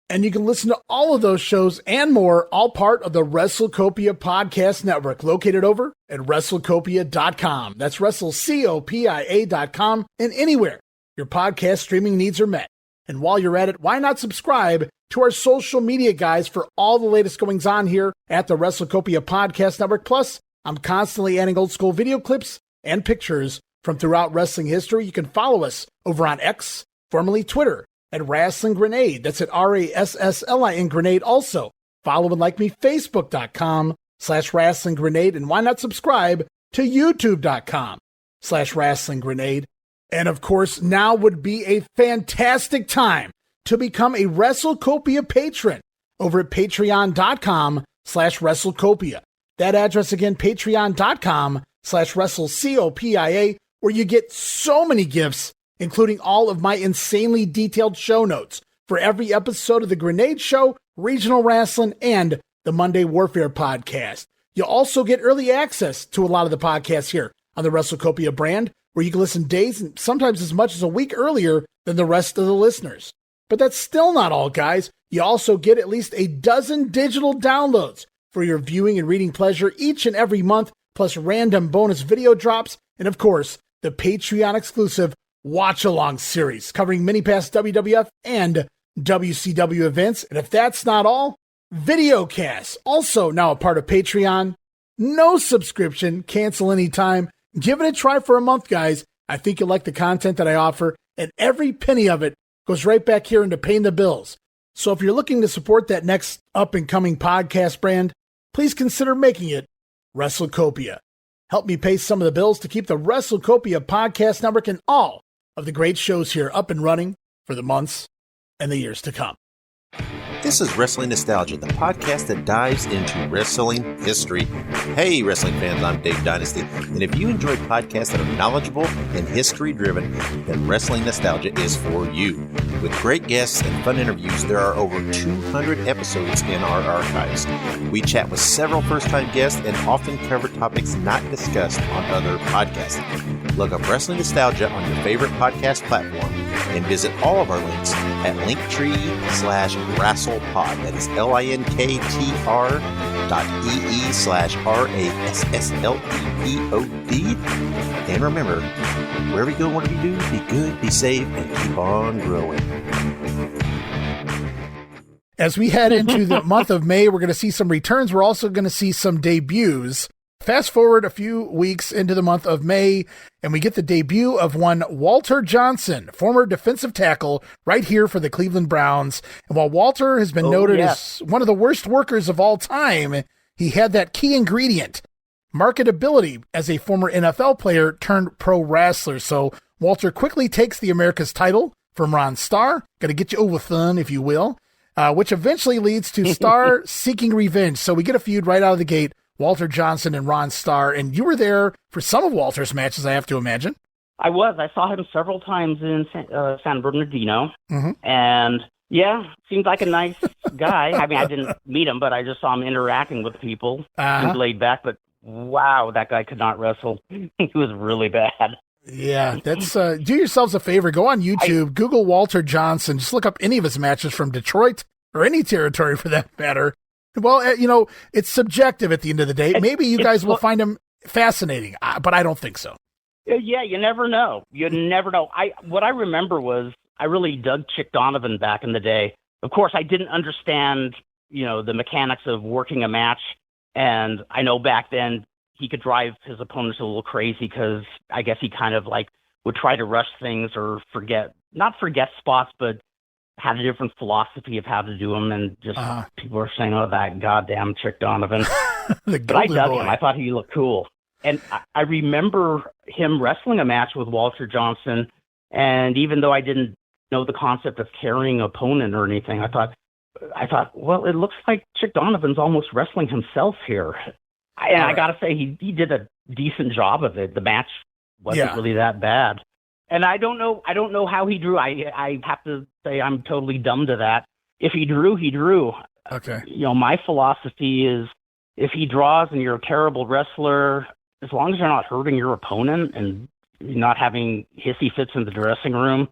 And you can listen to all of those shows and more, all part of the WrestleCopia Podcast Network, located over at WrestleCopia.com. That's WrestleCopia.com, and anywhere your podcast streaming needs are met. And while you're at it, why not subscribe to our social media guys for all the latest goings on here at the WrestleCopia Podcast Network. Plus, I'm constantly adding old school video clips and pictures from throughout wrestling history. You can follow us over on X, formerly Twitter, at Rasslin Grenade. That's at RASSLIN Grenade. Also, follow and like me, Facebook.com/Rasslin Grenade. And why not subscribe to YouTube.com/Rasslin Grenade. And of course, now would be a fantastic time to become a WrestleCopia patron over at Patreon.com/WrestleCopia. That address again, Patreon.com/WrestleCopia, where you get so many gifts, including all of my insanely detailed show notes for every episode of The Grenade Show, Regional Wrestling, and the Monday Warfare podcast. You'll also get early access to a lot of the podcasts here on the WrestleCopia brand, where you can listen days and sometimes as much as a week earlier than the rest of the listeners. But that's still not all, guys. You also get at least a dozen digital downloads for your viewing and reading pleasure each and every month, plus random bonus video drops, and of course, the Patreon exclusive Watch Along series covering many past WWF and WCW events. And if that's not all, videocasts, also now a part of Patreon. No subscription, cancel anytime. Give it a try for a month, guys. I think you'll like the content that I offer, and every penny of it goes right back here into paying the bills. So if you're looking to support that next up-and-coming podcast brand, please consider making it WrestleCopia. Help me pay some of the bills to keep the WrestleCopia Podcast Network and all of the great shows here up and running for the months and the years to come. This is Wrestling Nostalgia, the podcast that dives into wrestling history. Hey, wrestling fans, I'm Dave Dynasty, and if you enjoy podcasts that are knowledgeable and history-driven, then Wrestling Nostalgia is for you. With great guests and fun interviews, there are over 200 episodes in our archives. We chat with several first-time guests and often cover topics not discussed on other podcasts. Look up Wrestling Nostalgia on your favorite podcast platform and visit all of our links at linktree/WrestlePod. That is linktr.ee/RASSLEPOD. And remember, wherever you go, whatever you do, be good, be safe, and keep on growing. As we head into the month of May, we're going to see some returns. We're also going to see some debuts. Fast forward a few weeks into the month of May, and we get the debut of one Walter Johnson, former defensive tackle, right here for the Cleveland Browns. And while Walter has been noted as one of the worst workers of all time, he had that key ingredient, marketability, as a former NFL player turned pro wrestler. So Walter quickly takes the America's title from Ron Starr. Got to get you over fun, if you will, which eventually leads to Starr seeking revenge. So we get a feud right out of the gate. Walter Johnson and Ron Starr, and you were there for some of Walter's matches, I have to imagine. I was. I saw him several times in San Bernardino, and yeah, seemed like a nice guy. I mean, I didn't meet him, but I just saw him interacting with people. Seemed laid back, but wow, that guy could not wrestle. He was really bad. Yeah, that's do yourselves a favor. Go on YouTube, Google Walter Johnson. Just look up any of his matches from Detroit or any territory for that matter. Well, you know, it's subjective at the end of the day. Maybe you guys will find him fascinating, but I don't think so. Yeah, you never know. You never know. What I remember was I really dug Chic Donovan back in the day. Of course, I didn't understand, you know, the mechanics of working a match. And I know back then he could drive his opponents a little crazy because I guess he kind of like would try to rush things or not forget spots, but had a different philosophy of how to do them, and just people were saying, "Oh, that goddamn Chic Donovan." But I dug him. I thought he looked cool, and I remember him wrestling a match with Walter Johnson. And even though I didn't know the concept of carrying an opponent or anything, I thought, well, it looks like Chic Donovan's almost wrestling himself here. And I got to say, he did a decent job of it. The match wasn't really that bad. And I don't know how he drew. I have to say I'm totally dumb to that. If he drew, he drew. Okay. You know, my philosophy is if he draws and you're a terrible wrestler, as long as you're not hurting your opponent and not having hissy fits in the dressing room.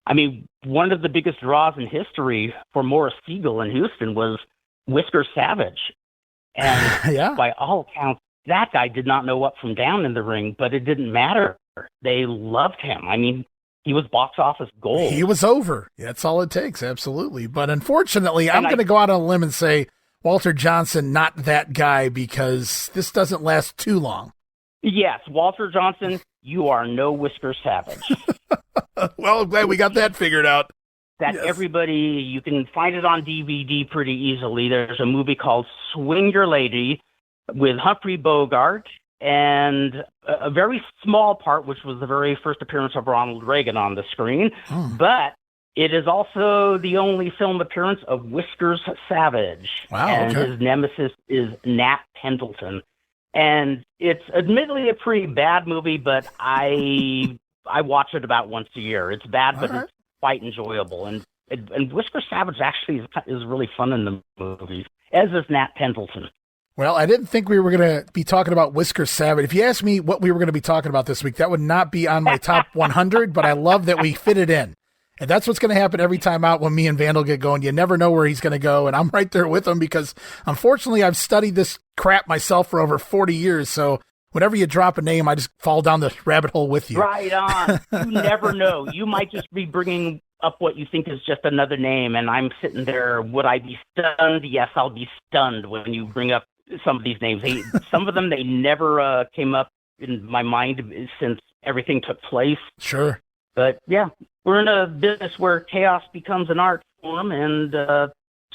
I mean, one of the biggest draws in history for Morris Siegel in Houston was Whisker Savage. And by all accounts, that guy did not know up from down in the ring, but it didn't matter. They loved him. I mean, he was box office gold. He was over. That's all it takes, absolutely. But unfortunately, I'm going to go out on a limb and say Walter Johnson, not that guy, because this doesn't last too long. Yes, Walter Johnson, you are no Whisker Savage. Well, I'm glad we got that figured out. Everybody, you can find it on DVD pretty easily. There's a movie called Swing Your Lady with Humphrey Bogart, and a very small part, which was the very first appearance of Ronald Reagan on the screen. But it is also the only film appearance of Whiskers Savage. Wow, and his nemesis is Nat Pendleton. And it's admittedly a pretty bad movie, but I watch it about once a year. It's bad, but it's quite enjoyable. And Whisker Savage actually is really fun in the movie, as is Nat Pendleton. Well, I didn't think we were going to be talking about Whisker Savage. If you asked me what we were going to be talking about this week, that would not be on my top 100, but I love that we fit it in. And that's what's going to happen every time out when me and Vandal get going. You never know where he's going to go, and I'm right there with him because, unfortunately, I've studied this crap myself for over 40 years, so whenever you drop a name, I just fall down the rabbit hole with you. Right on. You never know. You might just be bringing up what you think is just another name, and I'm sitting there, would I be stunned? Yes, I'll be stunned when you bring up some of these names. Some of them, they never came up in my mind since everything took place. Sure. But yeah, we're in a business where chaos becomes an art form, and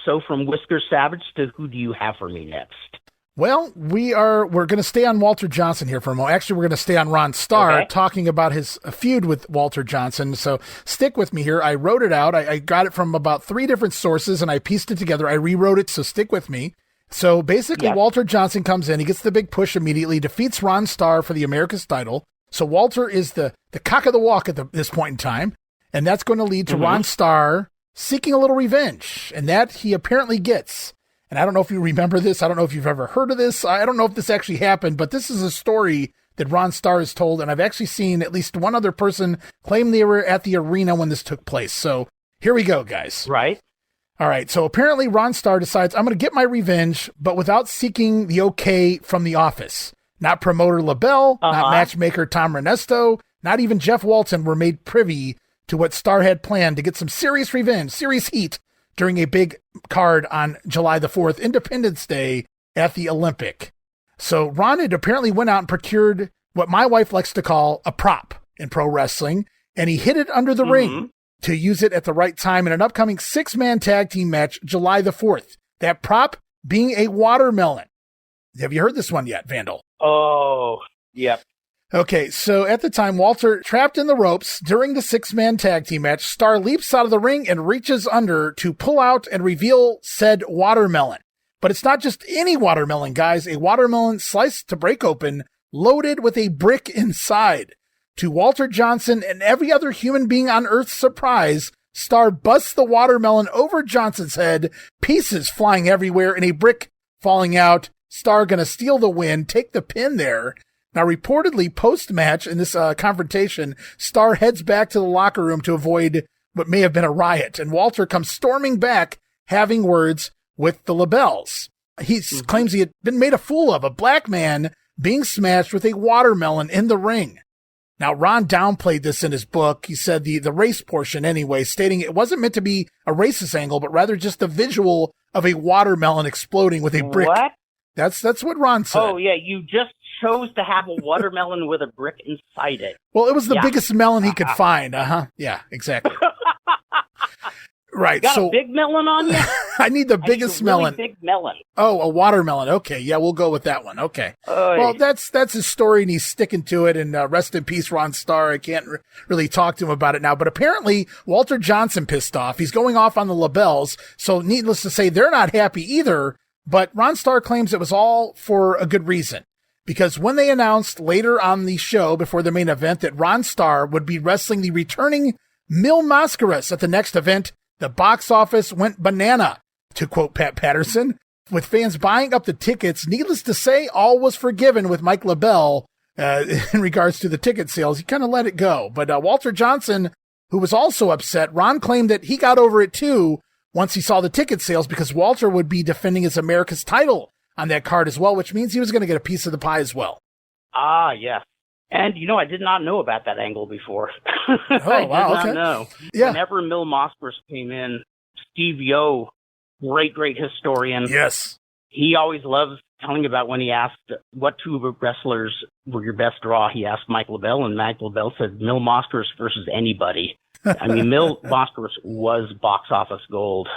so from Whisker Savage to who do you have for me next? Well, we're going to stay on Walter Johnson here for a moment. Actually, we're going to stay on Ron Starr, talking about his feud with Walter Johnson. So stick with me here. I wrote it out. I got it from about 3 different sources, and I pieced it together. I rewrote it, so stick with me. So basically, Walter Johnson comes in. He gets the big push immediately, defeats Ron Starr for the America's title. So Walter is the cock of the walk at this point in time, and that's going to lead to Ron Starr seeking a little revenge, and that he apparently gets. And I don't know if you remember this. I don't know if you've ever heard of this. I don't know if this actually happened, but this is a story that Ron Starr has told, and I've actually seen at least one other person claim they were at the arena when this took place. So here we go, guys. Right. All right. So apparently Ron Starr decides, I'm going to get my revenge, but without seeking the okay from the office. Not promoter LeBell, not matchmaker Tom Renesto, not even Jeff Walton were made privy to what Starr had planned to get some serious revenge, serious heat, during a big card on July the 4th, Independence Day at the Olympic. So Ron had apparently went out and procured what my wife likes to call a prop in pro wrestling, and he hid it under the ring to use it at the right time in an upcoming 6-man tag team match, July the 4th. That prop being a watermelon. Have you heard this one yet, Vandal? Oh, yep. Okay, so at the time, Walter trapped in the ropes during the 6-man tag team match. Starr leaps out of the ring and reaches under to pull out and reveal said watermelon. But it's not just any watermelon, guys. A watermelon sliced to break open, loaded with a brick inside. To Walter Johnson and every other human being on Earth's surprise, Starr busts the watermelon over Johnson's head, pieces flying everywhere and a brick falling out. Starr gonna steal the win, take the pin there. Now, reportedly, post-match in this confrontation, Starr heads back to the locker room to avoid what may have been a riot, and Walter comes storming back, having words with the LeBells. He claims he had been made a fool of, a black man being smashed with a watermelon in the ring. Now, Ron downplayed this in his book. He said the race portion anyway, stating it wasn't meant to be a racist angle, but rather just a visual of a watermelon exploding with a brick. What? That's what Ron said. Oh, yeah, you just chose to have a watermelon with a brick inside it. Well, it was the biggest melon he could find. Yeah, exactly. Right. You got a big melon on you? I need the biggest melon. Big melon. Oh, a watermelon. Okay. Yeah, we'll go with that one. Okay. Well, that's his story, and he's sticking to it. And rest in peace, Ron Starr. I can't really talk to him about it now. But apparently, Walter Johnson pissed off. He's going off on the LeBells. So needless to say, they're not happy either. But Ron Starr claims it was all for a good reason. Because when they announced later on the show before the main event that Ron Starr would be wrestling the returning Mil Mascaras at the next event, the box office went banana, to quote Pat Patterson. With fans buying up the tickets, needless to say, all was forgiven with Mike LeBell in regards to the ticket sales. He kind of let it go. But Walter Johnson, who was also upset, Ron claimed that he got over it too once he saw the ticket sales, because Walter would be defending his America's title on that card as well, which means he was going to get a piece of the pie as well. Ah, yes. And, I did not know about that angle before. Oh, wow, I did not know. Yeah. Whenever Mil Mascaras came in, Steve Yo, great historian. Yes. He always loves telling about when he asked what 2 wrestlers were your best draw. He asked Mike LeBell, and Mike LeBell said Mil Mascaras versus anybody. I mean, Mil Mascaras was box office gold.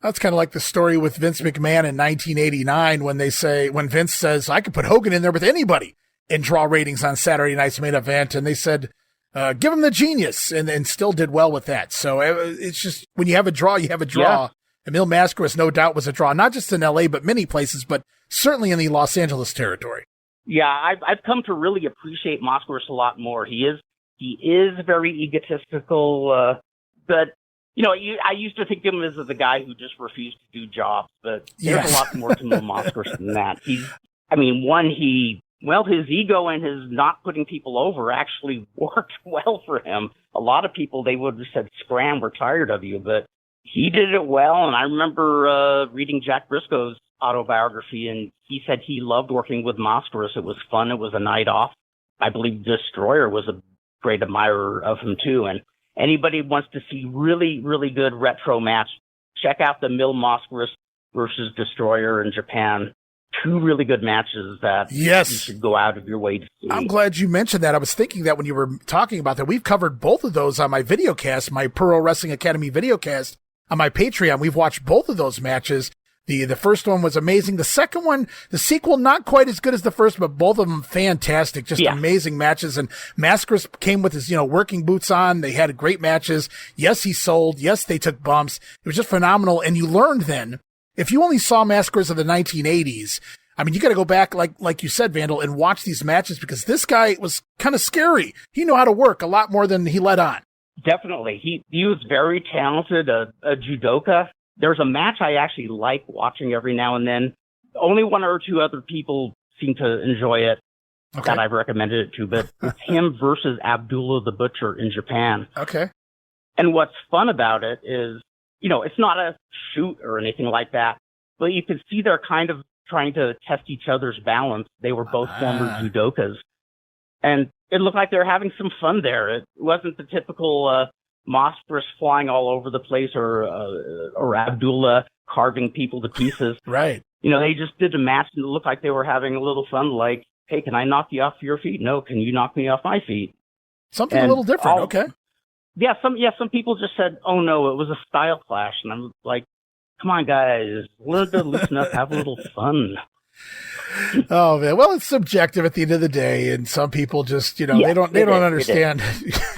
That's kind of like the story with Vince McMahon in 1989 when Vince says, I could put Hogan in there with anybody and draw ratings on Saturday night's main event. And they said, give him the genius, and still did well with that. So it's just, when you have a draw, you have a draw. Yeah. And Mil Mascaras, no doubt, was a draw, not just in LA, but many places, but certainly in the Los Angeles territory. Yeah, I've come to really appreciate Mascaras a lot more. He is very egotistical, but I used to think of him as the guy who just refused to do jobs, but there's a lot more to Mil Mascaras than that. His ego and his not putting people over actually worked well for him. A lot of people, they would have said, scram, we're tired of you, but he did it well. And I remember reading Jack Briscoe's autobiography, and he said he loved working with Mascaras. It was fun. It was a night off. I believe Destroyer was a great admirer of him too. And anybody wants to see really, really good retro match, check out the Mil Mascaras versus Destroyer in Japan. 2 really good matches that you should go out of your way to see. I'm glad you mentioned that. I was thinking that when you were talking about that. We've covered both of those on my videocast, my Pro Wrestling Academy videocast on my Patreon. We've watched both of those matches. The first one was amazing. The second one, the sequel, not quite as good as the first, but both of them fantastic, just amazing matches. And Mascaras came with his, working boots on. They had great matches. Yes, he sold. Yes, they took bumps. It was just phenomenal. And you learned then, if you only saw Mascaras of the 1980s, I mean, you got to go back, like you said, Vandal, and watch these matches because this guy was kind of scary. He knew how to work a lot more than he let on. Definitely. He was very talented, a judoka. There's a match I actually like watching every now and then. Only one or two other people seem to enjoy it that I've recommended it to, but it's him versus Abdullah the Butcher in Japan. Okay. And what's fun about it is, it's not a shoot or anything like that, but you can see they're kind of trying to test each other's balance. They were both former judokas. And it looked like they were having some fun there. It wasn't the typical Mascaras flying all over the place or Abdullah carving people to pieces. Right. They just did a match and it looked like they were having a little fun, like, hey, can I knock you off your feet? No, can you knock me off my feet? Something a little different, okay. Yeah, some people just said, oh no, it was a style clash. And I'm like, come on, guys, learn to loosen up, have a little fun. Oh man, well, it's subjective at the end of the day, and some people just, they don't understand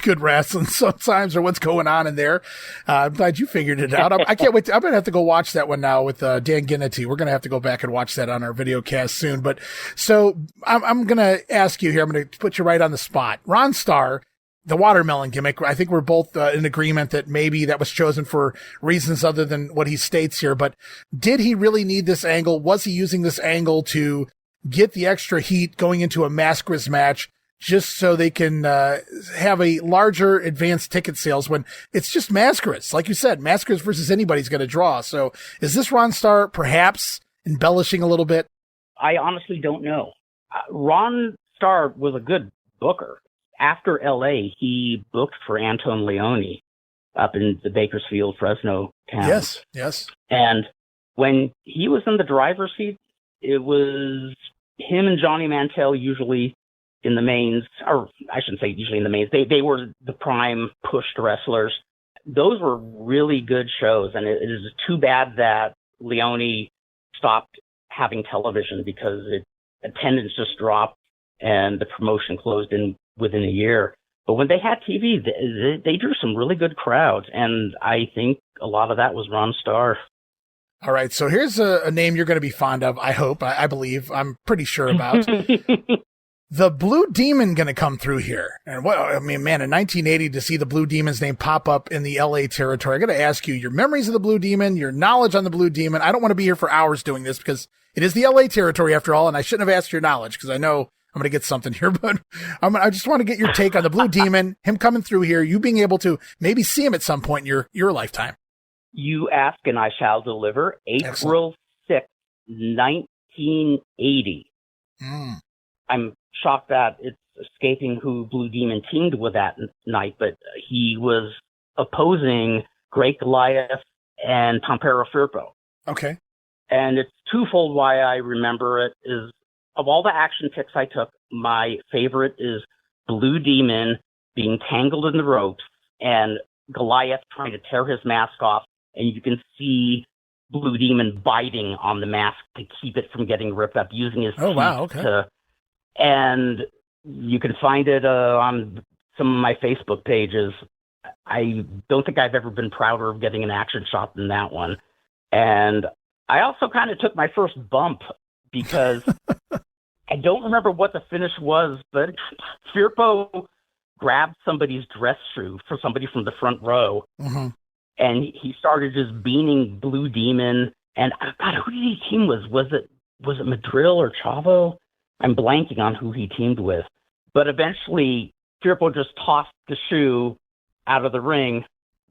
good wrestling sometimes or what's going on in there. I'm glad you figured it out. I can't wait. I'm gonna have to go watch that one now with Dan Ginnity. We're gonna have to go back and watch that on our video cast soon. But so I'm gonna ask you here. I'm gonna put you right on the spot. Ron Starr, the watermelon gimmick, I think we're both in agreement that maybe that was chosen for reasons other than what he states here, but did he really need this angle? Was he using this angle to get the extra heat going into a Mascaras match just so they can have a larger advanced ticket sales when it's just Mascaras? Like you said, Mascaras versus anybody's going to draw. So is this Ron Starr perhaps embellishing a little bit? I honestly don't know. Ron Starr was a good booker. After L.A., he booked for Anton Leone up in the Bakersfield, Fresno town. Yes. And when he was in the driver's seat, it was him and Johnny Mantell usually in the mains, or I shouldn't say usually in the mains. They were the prime pushed wrestlers. Those were really good shows, and it is too bad that Leone stopped having television because attendance just dropped and the promotion closed within a year. But when they had TV, they drew some really good crowds, and I think a lot of that was Ron Starr. All right, so here's a name you're going to be fond of, I hope, I believe, I'm pretty sure about. The Blue Demon going to come through here. And in 1980 to see the Blue Demon's name pop up in the LA territory, I got to ask you, your memories of the Blue Demon, your knowledge on the Blue Demon. I don't want to be here for hours doing this because it is the LA territory after all, and I shouldn't have asked your knowledge because I know I'm going to get something here, but I just want to get your take on the Blue Demon, him coming through here, you being able to maybe see him at some point in your lifetime. You ask and I shall deliver. April 6th, 1980. I'm shocked that it's escaping who Blue Demon teamed with that night, but he was opposing Great Goliath and Pampero Firpo. Okay. And it's twofold why I remember it is, of all the action picks I took, my favorite is Blue Demon being tangled in the ropes and Goliath trying to tear his mask off, and you can see Blue Demon biting on the mask to keep it from getting ripped up, using his teeth. Wow, okay. And you can find it on some of my Facebook pages. I don't think I've ever been prouder of getting an action shot than that one. And I also kind of took my first bump because I don't remember what the finish was, but Firpo grabbed somebody's dress shoe for somebody from the front row, and he started just beaning Blue Demon. And God, who did he team with? Was it Madrill or Chavo? I'm blanking on who he teamed with. But eventually, Firpo just tossed the shoe out of the ring,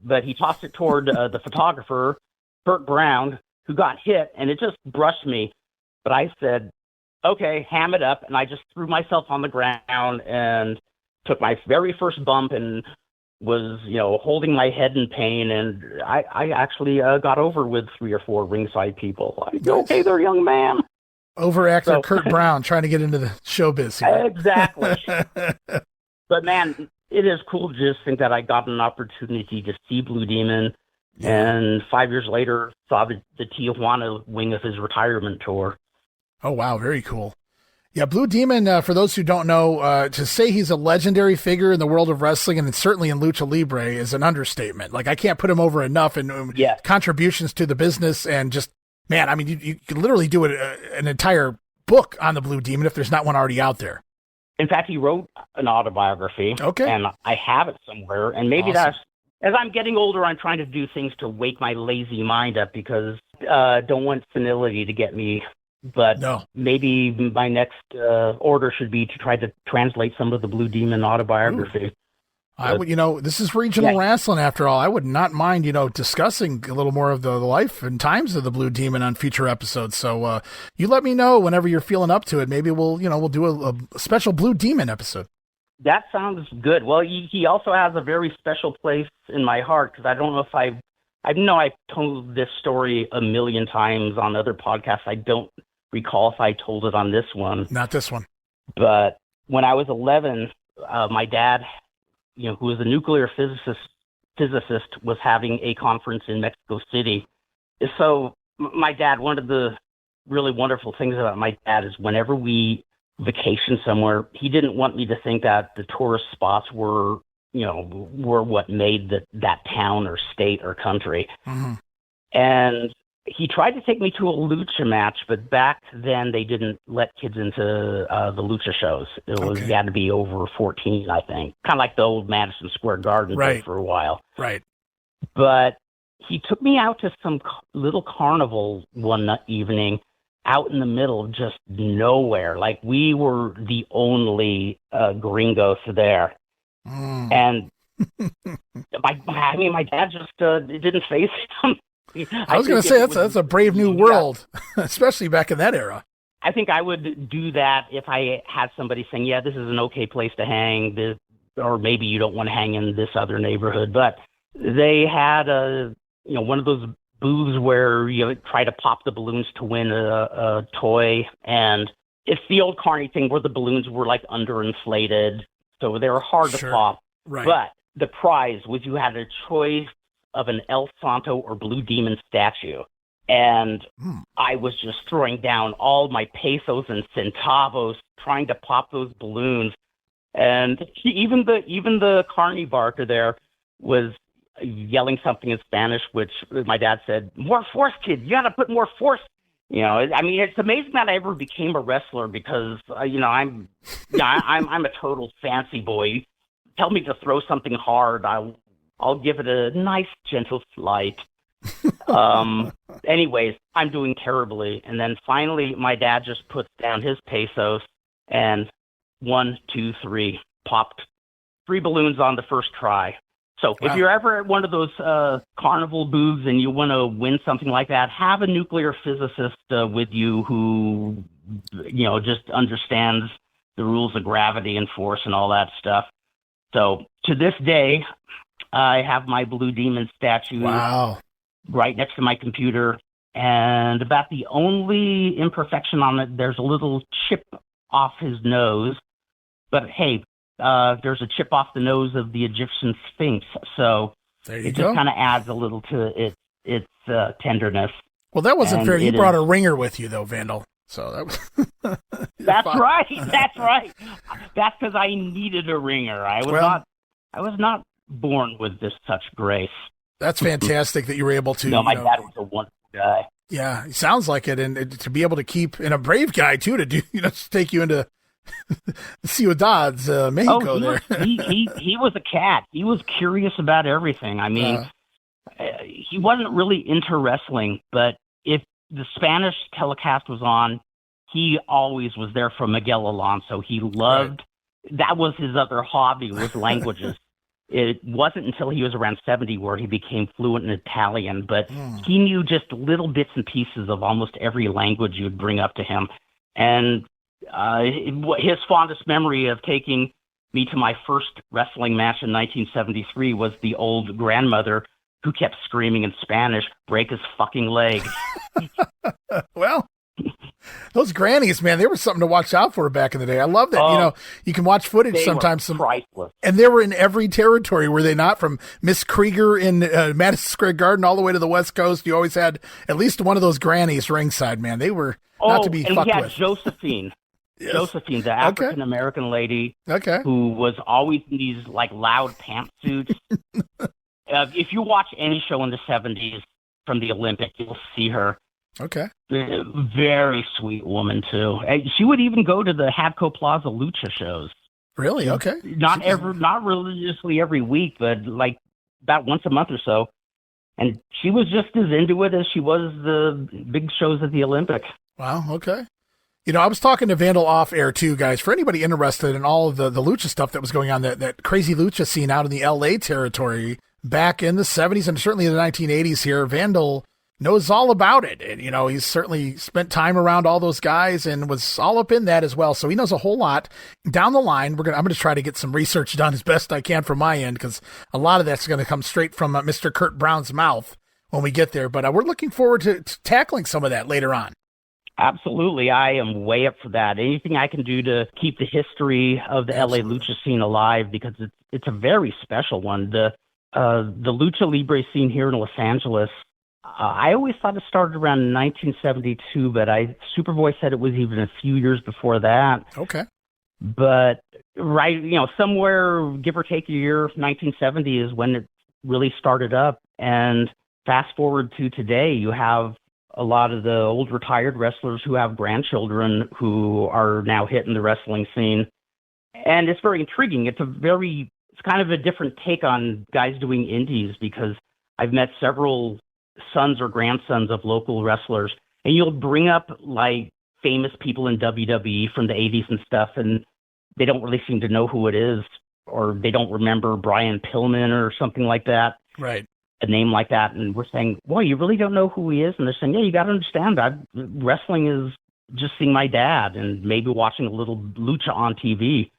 but he tossed it toward the photographer, Burt Brown, who got hit, and it just brushed me. But I said, okay, ham it up. And I just threw myself on the ground and took my very first bump and was, holding my head in pain. And I actually got over with 3 or 4 ringside people. I go, okay there, young man. Overactor Kurt Brown trying to get into the showbiz here. Exactly. But man, it is cool to just think that I got an opportunity to see Blue Demon. And 5 years later, saw the Tijuana wing of his retirement tour. Oh, wow. Very cool. Yeah, Blue Demon, for those who don't know, to say he's a legendary figure in the world of wrestling and certainly in Lucha Libre is an understatement. Like, I can't put him over enough in contributions to the business and just, man, I mean, you could literally do an entire book on the Blue Demon if there's not one already out there. In fact, he wrote an autobiography. Okay. And I have it somewhere. And maybe Awesome. as I'm getting older, I'm trying to do things to wake my lazy mind up because don't want senility to get me. But maybe my next order should be to try to translate some of the Blue Demon autobiography. I would, this is regional wrestling after all. I would not mind, discussing a little more of the life and times of the Blue Demon on future episodes. So you let me know whenever you're feeling up to it. Maybe we'll do a special Blue Demon episode. That sounds good. Well, he also has a very special place in my heart because I don't know if I know I've told this story a million times on other podcasts. I don't recall if I told it on this one. Not this one. But when I was 11, my dad, who was a nuclear physicist, was having a conference in Mexico City. So my dad, one of the really wonderful things about my dad is whenever we vacation somewhere, he didn't want me to think that the tourist spots were what made that town or state or country. Mm-hmm. And he tried to take me to a lucha match, but back then they didn't let kids into the lucha shows. You had to be over 14, I think. Kind of like the old Madison Square Garden did for a while. Right. But he took me out to some little carnival one evening out in the middle of just nowhere. Like we were the only gringos there. Mm. And my dad just it didn't faze him. I was going to say that's a brave new world, especially back in that era. I think I would do that if I had somebody saying, "Yeah, this is an okay place to hang," or maybe you don't want to hang in this other neighborhood. But they had one of those booths where you try to pop the balloons to win a toy, and it's the old Carney thing where the balloons were like underinflated, so they were hard to pop. Right. But the prize was you had a choice of an El Santo or Blue Demon statue. And I was just throwing down all my pesos and centavos trying to pop those balloons. And even the carny barker there was yelling something in Spanish, which my dad said, "More force, kid. You got to put more force." I mean, it's amazing that I ever became a wrestler because, I'm a total fancy boy. Tell me to throw something hard, I'll give it a nice, gentle slight. Anyways, I'm doing terribly. And then finally, my dad just puts down his pesos and 1, 2, 3, popped 3 balloons on the first try. So if you're ever at one of those carnival booths and you want to win something like that, have a nuclear physicist with you who, just understands the rules of gravity and force and all that stuff. So to this day, I have my Blue Demon statue right next to my computer, and about the only imperfection on it, there's a little chip off his nose. But hey, there's a chip off the nose of the Egyptian Sphinx, so it just kind of adds a little to its tenderness. Well, that wasn't fair. You brought a ringer with you, though, Vandal. So that was That's right. That's right. That's because I needed a ringer. I was not born with this such grace. That's fantastic that you were able to. No, my dad was a wonderful guy. Yeah, he sounds like it, and to be able to keep, and a brave guy too, to do, to take you into Ciudad's Mexico. He was a cat. He was curious about everything. I mean, he wasn't really into wrestling, but if the Spanish telecast was on, he always was there for Miguel Alonso. He loved that was his other hobby, was languages. It wasn't until he was around 70 where he became fluent in Italian, but he knew just little bits and pieces of almost every language you'd bring up to him. And his fondest memory of taking me to my first wrestling match in 1973 was the old grandmother who kept screaming in Spanish, "Break his fucking leg." Well, those grannies, man, they were something to watch out for back in the day. I love that. You can watch footage sometimes. Priceless. And they were in every territory, were they not? From Miss Krieger in Madison Square Garden all the way to the West Coast. You always had at least one of those grannies ringside, man. They were not to be fucked with. And we had Josephine. Yes. Josephine, the African-American lady who was always in these, like, loud pantsuits. If you watch any show in the 70s from the Olympic, you'll see her. Okay. Very sweet woman, too. And she would even go to the Hadco Plaza Lucha shows. Really? Okay. Not religiously every week, but like about once a month or so. And she was just as into it as she was the big shows at the Olympic. Wow. Okay. You know, I was talking to Vandal off air too, guys. For anybody interested in all of the lucha stuff that was going on, that crazy lucha scene out in the LA territory back in the 70s and certainly in the 1980s here, Vandal knows all about it. And, you know, he's certainly spent time around all those guys and was all up in that as well. So he knows a whole lot. Down the line, I'm going to try to get some research done as best I can from my end, because a lot of that's going to come straight from Mr. Kurt Brown's mouth when we get there. But we're looking forward to tackling some of that later on. Absolutely. I am way up for that. Anything I can do to keep the history of the LA lucha scene alive, because it's a very special one. The lucha libre scene here in Los Angeles, I always thought it started around 1972, but Superboy said it was even a few years before that. Okay. But somewhere, give or take a year, 1970 is when it really started up. And fast forward to today, you have a lot of the old retired wrestlers who have grandchildren who are now hitting the wrestling scene. And it's very intriguing. It's kind of a different take on guys doing indies, because I've met several sons or grandsons of local wrestlers, and you'll bring up like famous people in WWE from the 80s and stuff, and they don't really seem to know who it is, or they don't remember Brian Pillman or something like that. Right. A name like that. And we're saying, boy, you really don't know who he is? And they're saying, yeah, you got to understand that wrestling is just seeing my dad and maybe watching a little lucha on TV.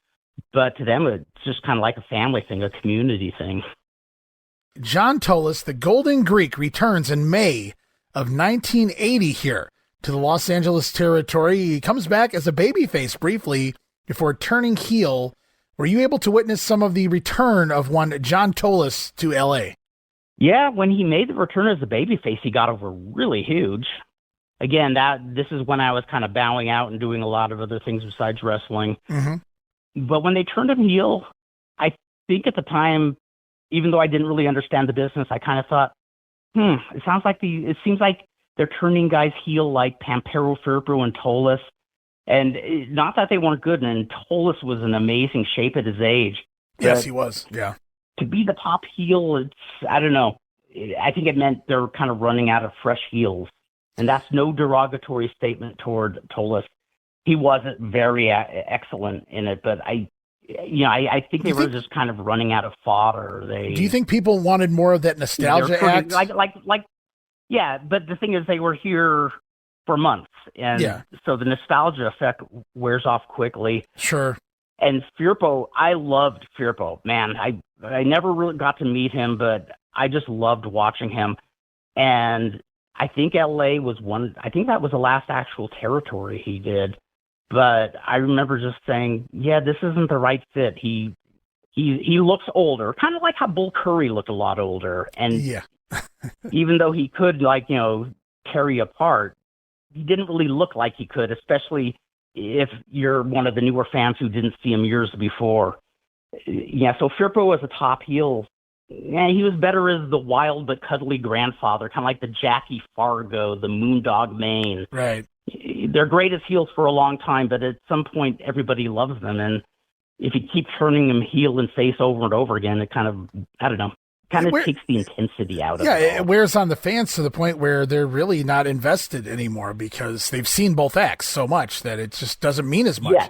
But to them, it's just kind of like a family thing, a community thing. John Tolos, the Golden Greek, returns in May of 1980 here to the Los Angeles territory. He comes back as a babyface briefly before turning heel. Were you able to witness some of the return of one John Tolos to LA? Yeah, when he made the return as a babyface, he got over really huge. Again, this is when I was kind of bowing out and doing a lot of other things besides wrestling. Mm-hmm. But when they turned him heel, I think at the time, even though I didn't really understand the business, I kind of thought, it seems like they're turning guys heel like Pampero Firpo and Tolos. And not that they weren't good, and Tolos was in amazing shape at his age. Yes, he was, yeah. To be the top heel, I don't know. I think it meant they're kind of running out of fresh heels. And that's no derogatory statement toward Tolos. He wasn't very excellent in it, but I think they were just kind of running out of fodder. Do you think people wanted more of that nostalgia act? Yeah, but the thing is, they were here for months, and so the nostalgia effect wears off quickly. Sure. And Firpo, I loved Firpo. Man, I never really got to meet him, but I just loved watching him. And I think LA was I think that was the last actual territory he did. But I remember just saying, yeah, this isn't the right fit. He looks older, kind of like how Bull Curry looked a lot older. And even though he could, carry a part, he didn't really look like he could, especially if you're one of the newer fans who didn't see him years before. Yeah, so Firpo was a top heel. Yeah, he was better as the wild but cuddly grandfather, kind of like the Jackie Fargo, the Moondog Mane. Right. They're great as heels for a long time, but at some point, everybody loves them. And if you keep turning them heel and face over and over again, it kind of, I don't know, takes the intensity out of it. Yeah, it wears on the fans to the point where they're really not invested anymore because they've seen both acts so much that it just doesn't mean as much. Yeah.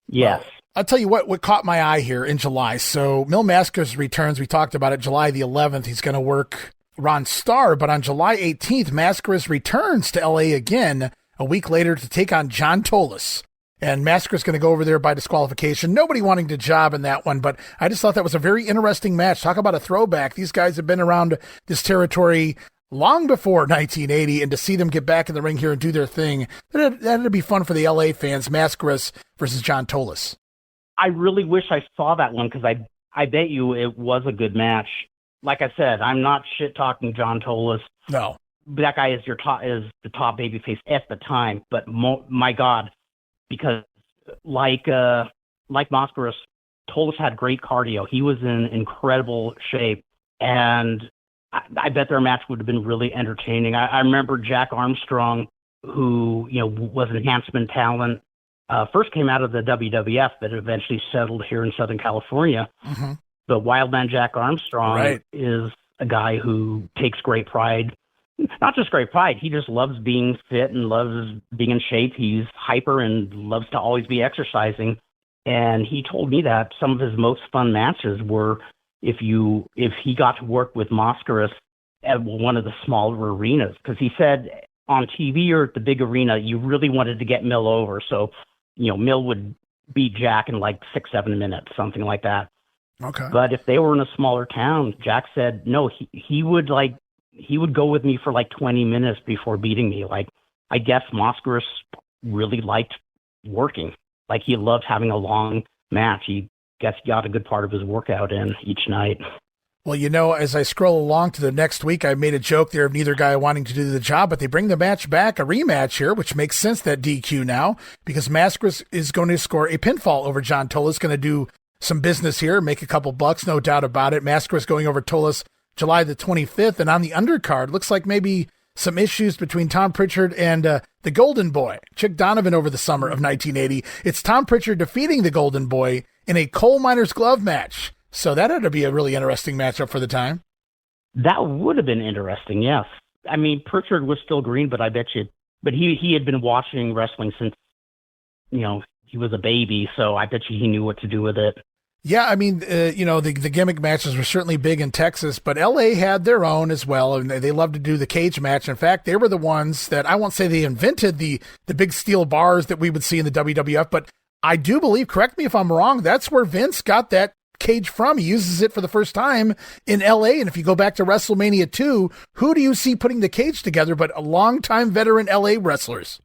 Yes. I'll tell you what caught my eye here in July. So Mil Mascaras returns. We talked about it. July the 11th, he's going to work Ron Starr. But on July 18th, Mascaras returns to LA again a week later to take on John Tolos. And Mascaras going to go over there by disqualification. Nobody wanting to job in that one, but I just thought that was a very interesting match. Talk about a throwback. These guys have been around this territory long before 1980, and to see them get back in the ring here and do their thing, that'd be fun for the LA fans. Mascaras versus John Tolos. I really wish I saw that one because I I bet you it was a good match. Like I said, I'm not shit talking John Tolos. No. That guy is the top babyface at the time. But my God, because like Mascaras, Tolos had great cardio. He was in incredible shape, and I bet their match would have been really entertaining. I remember Jack Armstrong, who was an enhancement talent, first came out of the WWF, but eventually settled here in Southern California. Mm-hmm. But Wildman Jack Armstrong is a guy who takes great pride. Not just great pride, he just loves being fit and loves being in shape. He's hyper and loves to always be exercising. And he told me that some of his most fun matches were if he got to work with Mascaras at one of the smaller arenas. Because he said on TV or at the big arena, you really wanted to get Mill over. So, Mill would beat Jack in like 6-7 minutes, something like that. Okay. But if they were in a smaller town, Jack said, no, he would go with me for like 20 minutes before beating me. Like, I guess Mascaras really liked working. Like, he loved having a long match. He got a good part of his workout in each night. Well, as I scroll along to the next week, I made a joke there of neither guy wanting to do the job, but they bring the match back, a rematch here, which makes sense that DQ now, because Mascaras is going to score a pinfall over John Tolos, going to do some business here, make a couple bucks, no doubt about it. Mascaras going over Tolos July the 25th, and on the undercard, looks like maybe some issues between Tom Prichard and the Golden Boy, Chic Donovan, over the summer of 1980. It's Tom Prichard defeating the Golden Boy in a coal miner's glove match. So that ought to be a really interesting matchup for the time. That would have been interesting, yes. I mean, Prichard was still green, but I bet you, but he had been watching wrestling since, he was a baby, so I bet you he knew what to do with it. Yeah, I mean, the gimmick matches were certainly big in Texas, but LA had their own as well, and they loved to do the cage match. In fact, they were the ones that, I won't say they invented the big steel bars that we would see in the WWF, but I do believe, correct me if I'm wrong, that's where Vince got that cage from. He uses it for the first time in LA, and if you go back to WrestleMania 2, who do you see putting the cage together but a longtime veteran LA wrestlers?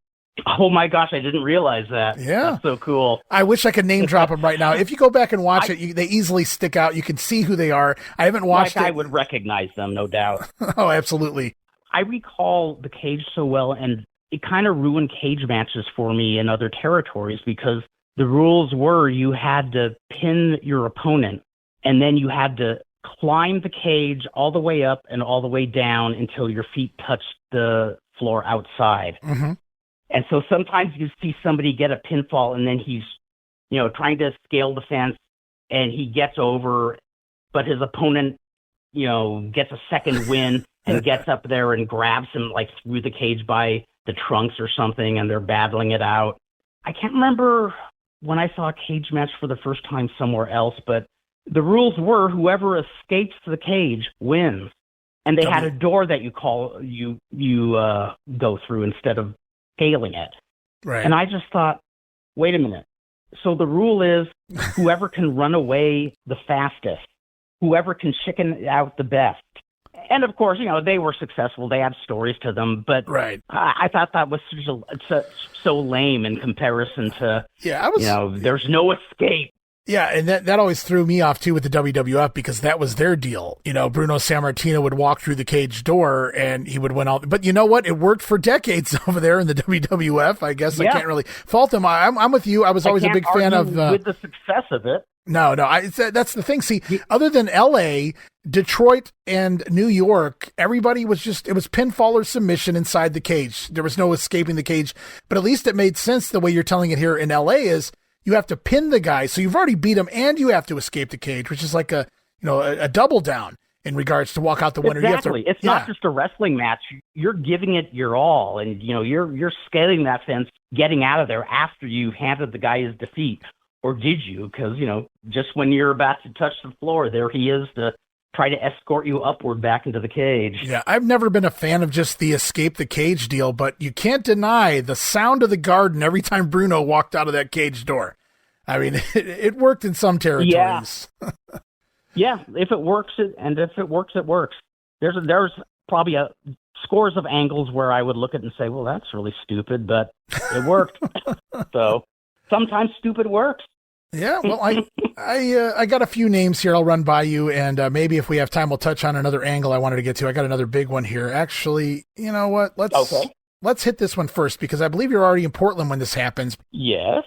Oh my gosh, I didn't realize that. Yeah. That's so cool. I wish I could name drop them right now. If you go back and watch it, they easily stick out. You can see who they are. I haven't watched it. I would recognize them, no doubt. Oh, absolutely. I recall the cage so well, and it kind of ruined cage matches for me in other territories because the rules were you had to pin your opponent, and then you had to climb the cage all the way up and all the way down until your feet touched the floor outside. Mm-hmm. And so sometimes you see somebody get a pinfall, and then he's, trying to scale the fence, and he gets over, but his opponent, gets a second win and gets up there and grabs him like through the cage by the trunks or something, and they're battling it out. I can't remember when I saw a cage match for the first time somewhere else, but the rules were whoever escapes the cage wins. And they had a door that you go through instead of scaling it. Right. And I just thought, wait a minute. So the rule is whoever can run away the fastest, whoever can chicken out the best. And of course, they were successful. They had stories to them, but right. I thought that was so lame in comparison to, there's no escape. Yeah, and that always threw me off, too, with the WWF, because that was their deal. Bruno Sammartino would walk through the cage door, and he would win all. But you know what? It worked for decades over there in the WWF. I guess I can't really fault them. I'm with you. I was always a big fan of... with the success of it. No, that's the thing. See, other than L.A., Detroit, and New York, everybody was it was pinfall or submission inside the cage. There was no escaping the cage. But at least it made sense the way you're telling it here in L.A. is... You have to pin the guy, so you've already beat him, and you have to escape the cage, which is like a double down in regards to walk out the winner. Exactly. It's not just a wrestling match. You're giving it your all, and you're scaling that fence, getting out of there after you've handed the guy his defeat, or did you? Because just when you're about to touch the floor, there he is to try to escort you upward back into the cage. Yeah, I've never been a fan of just the escape the cage deal, but you can't deny the sound of the Garden every time Bruno walked out of that cage door. I mean, it worked in some territories. Yeah, if it works, it works. There's probably scores of angles where I would look at it and say, well, that's really stupid, but it worked. So sometimes stupid works. Yeah, well, I got a few names here I'll run by you, and maybe if we have time, we'll touch on another angle I wanted to get to. I got another big one here. Actually, you know what? Let's hit this one first, because I believe you're already in Portland when this happens. Yes.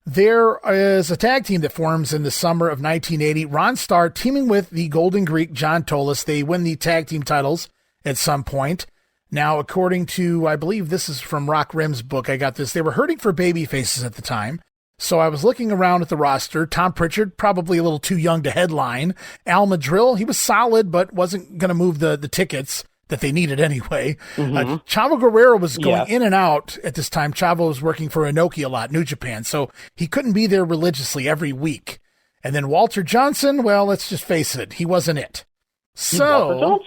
There is a tag team that forms in the summer of 1980. Ron Starr teaming with the Golden Greek John Tolos. They win the tag team titles at some point. Now, according to, I believe this is from Rock Rim's book, I got this. They were hurting for baby faces at the time. So I was looking around at the roster. Tom Prichard, probably a little too young to headline. Al Madrill, he was solid, but wasn't going to move the tickets that they needed anyway. Chavo Guerrero was going in and out at this time. Chavo was working for Inoki a lot, New Japan, so he couldn't be there religiously every week. And then Walter Johnson, well, let's just face it, he wasn't it. So,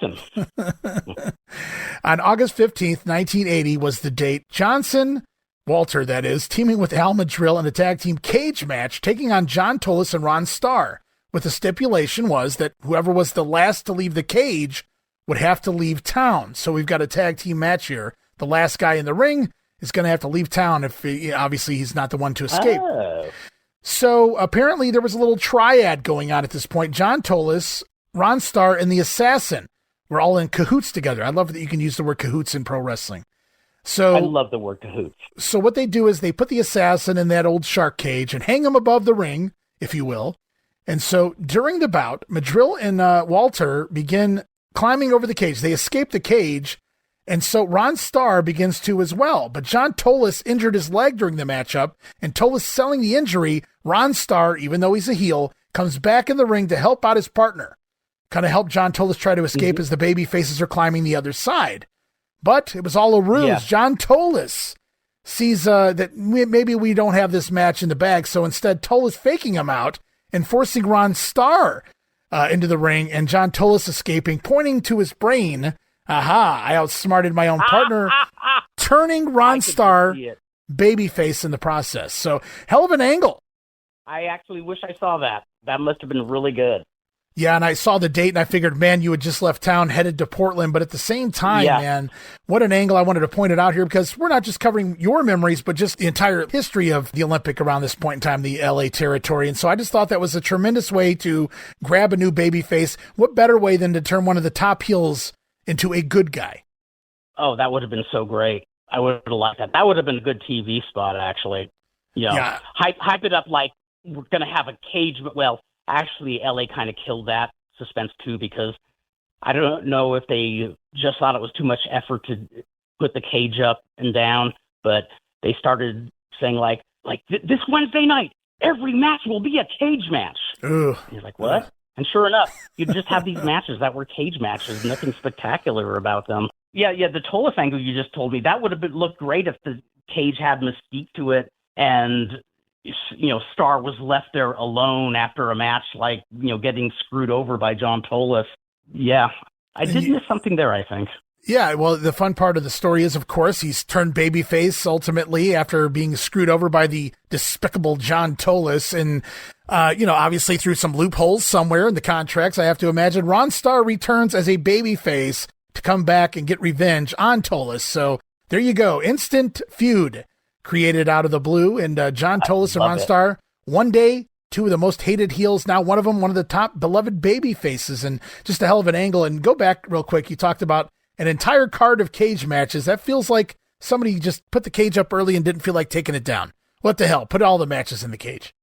on August 15th, 1980 was the date. Johnson, Walter, that is, teaming with Al Madrill in a tag team cage match, taking on John Tolos and Ron Starr, with the stipulation was that whoever was the last to leave the cage would have to leave town. So we've got a tag team match here. The last guy in the ring is going to have to leave town if obviously he's not the one to escape. So apparently there was a little triad going on at this point. John Tolos, Ron Starr, and the Assassin were all in cahoots together. I love that you can use the word cahoots in pro wrestling. So I love the word cahoots. So what they do is they put the Assassin in that old shark cage and hang him above the ring, if you will. And so during the bout, Madrill and Walter begin climbing over the cage. They escape the cage, and so Ron Starr begins to as well. But John Tolos injured his leg during the matchup, and Tolos selling the injury, Ron Starr, even though he's a heel, comes back in the ring to help out his partner. Kind of help John Tolos try to escape as the baby faces are climbing the other side. But it was all a ruse. Yeah. John Tolos sees that maybe we don't have this match in the bag, so instead Tolos faking him out and forcing Ron Starr into the ring, and John Tolos escaping, pointing to his brain. Aha, I outsmarted my own partner, turning Ron Starr babyface in the process. So, hell of an angle. I actually wish I saw that. That must have been really good. Yeah, and I saw the date, and I figured, man, you had just left town, headed to Portland. But at the same time, man, what an angle. I wanted to point it out here, because we're not just covering your memories, but just the entire history of the Olympic around this point in time, the LA territory. And so I just thought that was a tremendous way to grab a new babyface. What better way than to turn one of the top heels into a good guy? Oh, that would have been so great. I would have liked that. That would have been a good TV spot, actually. Yeah. Hype it up like we're going to have a cage, but well, actually, LA kind of killed that suspense too, because I don't know if they just thought it was too much effort to put the cage up and down, but they started saying like this Wednesday night, every match will be a cage match. And you're like, what? And sure enough, you just have these matches that were cage matches, nothing spectacular about them. Yeah, the Tolos angle you just told me, that would have looked great if the cage had mystique to it, and Starr was left there alone after a match, like, getting screwed over by John Tolos. Yeah, I did miss something there, I think. Yeah, well, the fun part of the story is, of course, he's turned babyface ultimately after being screwed over by the despicable John Tolos. And, obviously through some loopholes somewhere in the contracts, I have to imagine Ron Starr returns as a babyface to come back and get revenge on Tolos. So there you go. Instant feud created out of the blue. And John Tolos and Ron Starr, one day, two of the most hated heels. Now one of them, one of the top beloved baby faces, and just a hell of an angle. And go back real quick. You talked about an entire card of cage matches. That feels like somebody just put the cage up early and didn't feel like taking it down. What the hell? Put all the matches in the cage.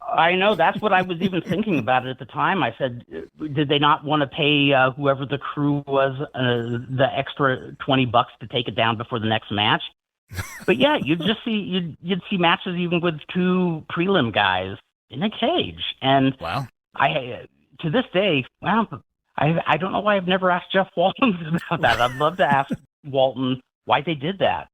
I know. That's what I was even thinking about it at the time. I said, did they not want to pay whoever the crew was the extra $20 to take it down before the next match? But yeah, you'd see matches even with two prelim guys in a cage. And wow, to this day, I don't know why I've never asked Jeff Walton about that. I'd love to ask Walton why they did that.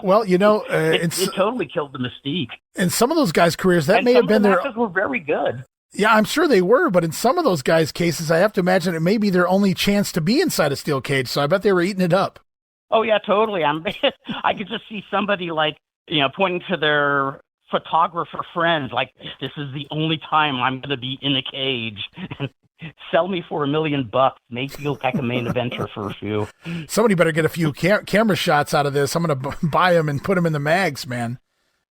Well, it totally killed the mystique. In some of those guys' careers, that may have been their matches were very good. Yeah, I'm sure they were, but in some of those guys' cases, I have to imagine it may be their only chance to be inside a steel cage. So I bet they were eating it up. Oh yeah, totally. I could just see somebody pointing to their photographer friends, like, this is the only time I'm going to be in a cage. Sell me for $1 million. Make me look like a main eventer for a few. Somebody better get a few camera shots out of this. I'm going to buy them and put them in the mags, man.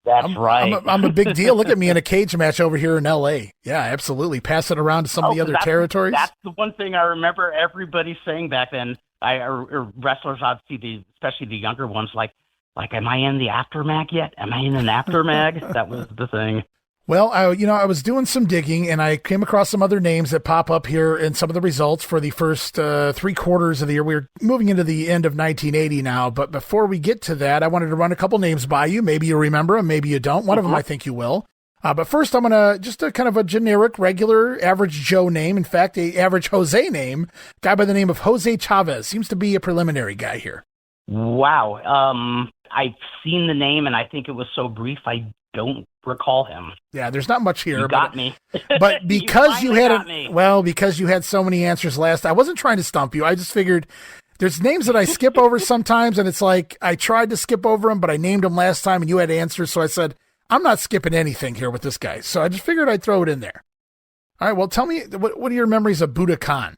That's right. I'm a big deal. Look at me in a cage match over here in L.A. Yeah, absolutely. Pass it around to some of the other territories. That's the one thing I remember everybody saying back then. Wrestlers, obviously, especially the younger ones, like, am I in the aftermag yet? Am I in an aftermag? That was the thing. Well, I was doing some digging, and I came across some other names that pop up here in some of the results for the first 3 quarters of the year. We're moving into the end of 1980 now, but before we get to that, I wanted to run a couple names by you. Maybe you remember them, maybe you don't. One of them I think you will. But first, I'm going to just a kind of a generic, regular, average Joe name. In fact, a average Jose name, guy by the name of Jose Chavez. Seems to be a preliminary guy here. Wow. I've seen the name, and I think it was so brief, I don't recall him. Yeah, there's not much here. You got me. But because you had so many answers last, I wasn't trying to stump you. I just figured there's names that I skip over sometimes, and it's like I tried to skip over them, but I named them last time, and you had answers, so I said, I'm not skipping anything here with this guy. So I just figured I'd throw it in there. All right, well, tell me, what are your memories of Buddha Khan?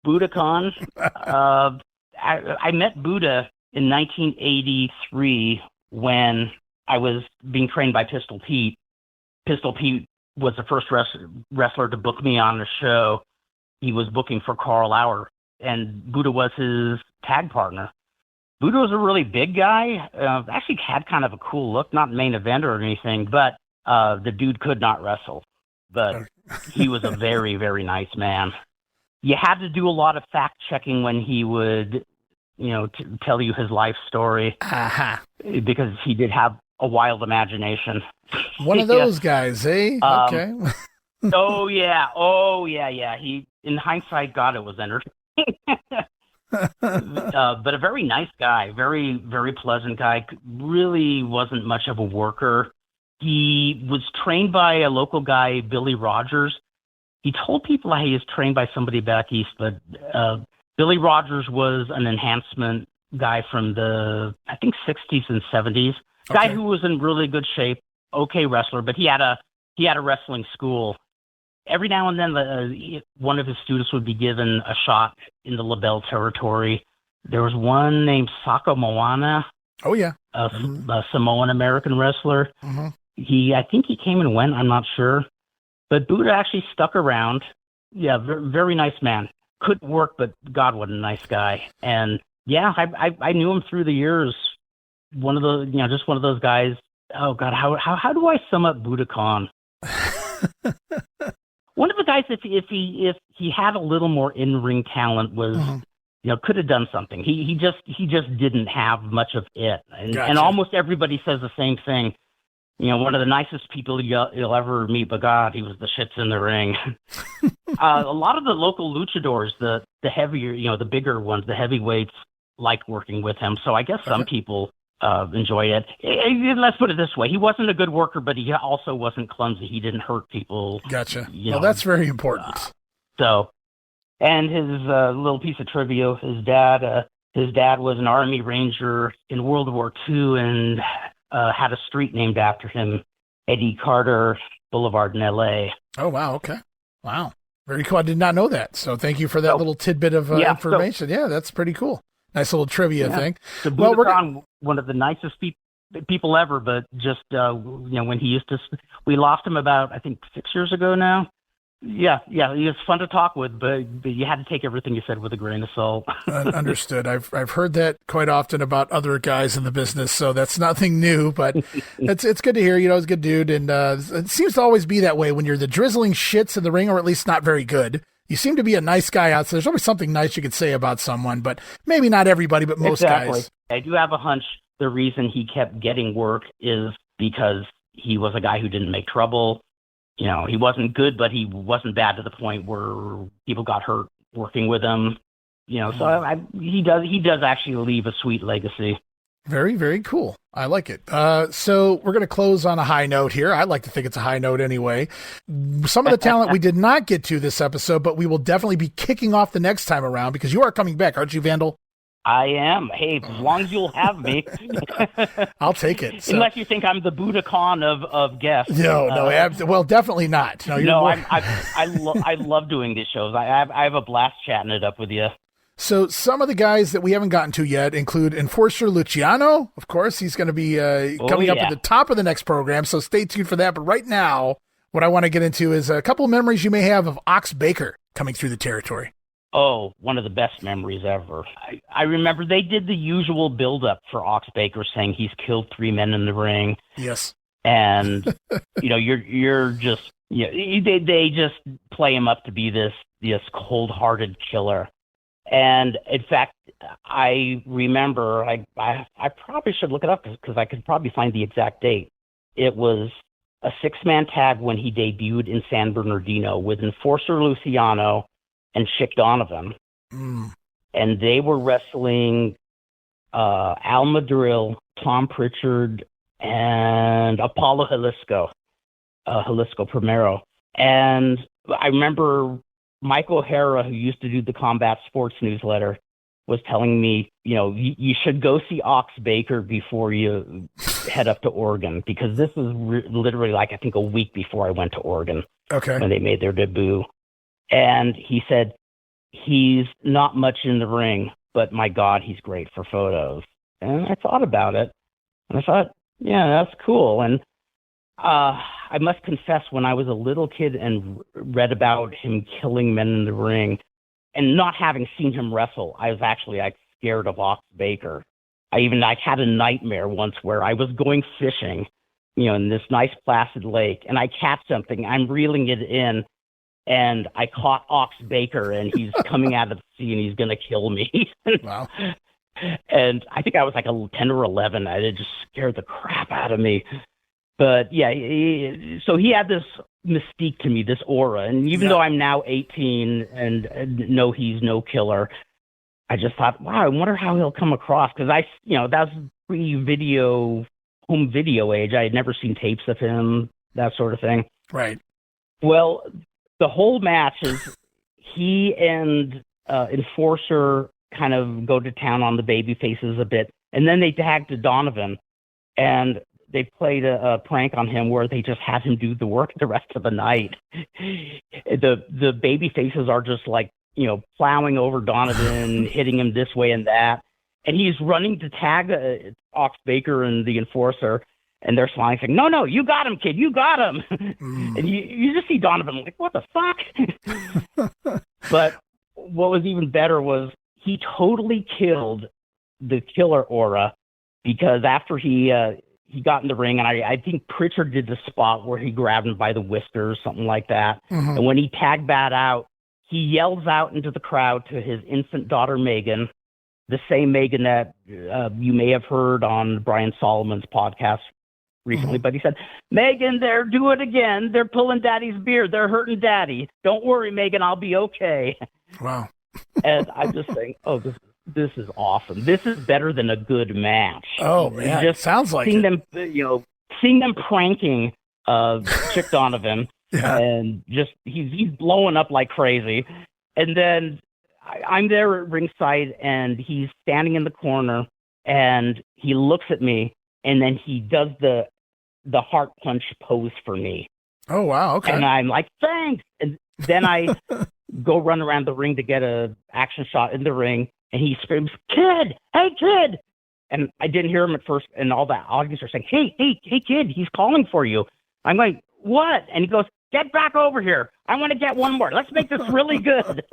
Buddha Khan? I met Buddha in 1983 when I was being trained by Pistol Pete. Pistol Pete was the first wrestler to book me on the show. He was booking for Carl Lauer, and Buddha was his tag partner. Buddha was a really big guy. Actually had kind of a cool look, not main event or anything, but the dude could not wrestle. But he was a very, very nice man. You had to do a lot of fact checking when he would, tell you his life story, because he did have a wild imagination. One of those guys, eh? Okay. Oh yeah. He, in hindsight, God, it was entertaining. But a very nice guy, very, very pleasant guy. Really wasn't much of a worker. He was trained by a local guy, Billy Rogers. He told people he was trained by somebody back east, but Billy Rogers was an enhancement guy from the, I think, 60s and 70s. Guy who was in really good shape, okay wrestler, but he had a wrestling school. Every now and then, one of his students would be given a shot in the LeBell territory. There was one named Saka Moana. Oh, yeah. A Samoan American wrestler. Mm-hmm. I think he came and went, I'm not sure. But Buddha actually stuck around. Yeah, very nice man. Couldn't work, but God, what a nice guy. And yeah, I knew him through the years. One of the, just one of those guys. Oh God, how do I sum up Buddha Khan? One of the guys, if he had a little more in-ring talent, was could have done something. He just didn't have much of it, and almost everybody says the same thing. One of the nicest people you'll ever meet, but God, he was the shits in the ring. A lot of the local luchadors, the heavier, the bigger ones, the heavyweights, liked working with him. So I guess some people enjoyed it. Let's put it this way. He wasn't a good worker, but he also wasn't clumsy. He didn't hurt people. Gotcha. Well, that's very important. And his little piece of trivia, his dad was an Army Ranger in World War II and had a street named after him, Eddie Carter Boulevard in L.A. Oh, wow. Okay. Wow. Very cool. I did not know that. So thank you for that little tidbit of information. Yeah, that's pretty cool. Nice little trivia thing. So Buddha Khan, one of the nicest people ever, but just, when he used to, we lost him about, I think, 6 years ago now. Yeah, he was fun to talk with, but you had to take everything you said with a grain of salt. Understood. I've heard that quite often about other guys in the business, so that's nothing new, but it's good to hear. He's a good dude, and it seems to always be that way when you're the drizzling shits in the ring, or at least not very good. You seem to be a nice guy out, so there's always something nice you could say about someone, but maybe not everybody, but most guys. I do have a hunch the reason he kept getting work is because he was a guy who didn't make trouble. He wasn't good, but he wasn't bad to the point where people got hurt working with him. So he does actually leave a sweet legacy. Very, very cool. I like it. So we're going to close on a high note here. I like to think it's a high note anyway. Some of the talent we did not get to this episode, but we will definitely be kicking off the next time around because you are coming back, aren't you, Vandal? I am. Hey, as long as you'll have me. I'll take it. Unless you think I'm the Buddha Khan of guests. No, well, definitely not. I love doing these shows. I have a blast chatting it up with you. So some of the guys that we haven't gotten to yet include Enforcer Luciano. Of course, he's going to be coming up at the top of the next program, so stay tuned for that. But right now, what I want to get into is a couple of memories you may have of Ox Baker coming through the territory. Oh, one of the best memories ever. I remember they did the usual build-up for Ox Baker, saying he's killed 3 men in the ring. Yes. And, you're just, they just play him up to be this cold-hearted killer. And in fact, I remember, I probably should look it up because I could probably find the exact date. It was a 6-man tag when he debuted in San Bernardino with Enforcer Luciano and Chic Donovan. And they were wrestling Al Madril, Tom Prichard, and Apollo Jalisco Primero. And I remember Mike O'Hara, who used to do the Combat Sports newsletter, was telling me, you should go see Ox Baker before you head up to Oregon, because this was literally like, I think, a week before I went to Oregon. Okay. When they made their debut. And he said, he's not much in the ring, but my God, he's great for photos. And I thought about it, and I thought, yeah, that's cool. And I must confess, when I was a little kid and read about him killing men in the ring and not having seen him wrestle, I was actually scared of Ox Baker. I had a nightmare once where I was going fishing, in this nice placid lake, and I catch something. I'm reeling it in, and I caught Ox Baker, and he's coming out of the sea, and he's going to kill me. Wow. And I think I was like 10 or 11. It just scared the crap out of me. But yeah, so he had this mystique to me, this aura. And even though I'm now 18 and know he's no killer, I just thought, wow, I wonder how he'll come across. Because that's pre-video, home video age. I had never seen tapes of him, that sort of thing. Right. Well, the whole match is he and Enforcer kind of go to town on the baby faces a bit. And then they tag to Donovan. And they played a prank on him where they just had him do the work the rest of the night. The baby faces are just like, plowing over Donovan, hitting him this way and that. And he's running to tag Ox Baker and the Enforcer. And they're smiling, saying, no, you got him, kid. You got him. And you just see Donovan like, what the fuck? But what was even better was he totally killed the killer aura, because after he got in the ring, and I think Prichard did the spot where he grabbed him by the whiskers, something like that. And when he tagged that out, he yells out into the crowd to his infant daughter, Megan, the same Megan that you may have heard on Brian Solomon's podcast recently. But he said, Megan, they're doing it again. They're pulling Daddy's beard. They're hurting Daddy. Don't worry, Megan, I'll be okay. Wow. And I'm just saying, this is awesome. This is better than a good match. Oh, man. Just sounds like seeing it. them, seeing them pranking Chic Donovan, and just he's blowing up like crazy. And then I'm there at ringside, and he's standing in the corner, and he looks at me, and then he does the heart punch pose for me. Oh, wow. Okay. And I'm like, thanks. And then I go run around the ring to get a action shot in the ring. And he screams, kid, hey, kid. And I didn't hear him at first. And all the audience are saying, hey, kid, he's calling for you. I'm like, what? And he goes, get back over here. I want to get one more. Let's make this really good.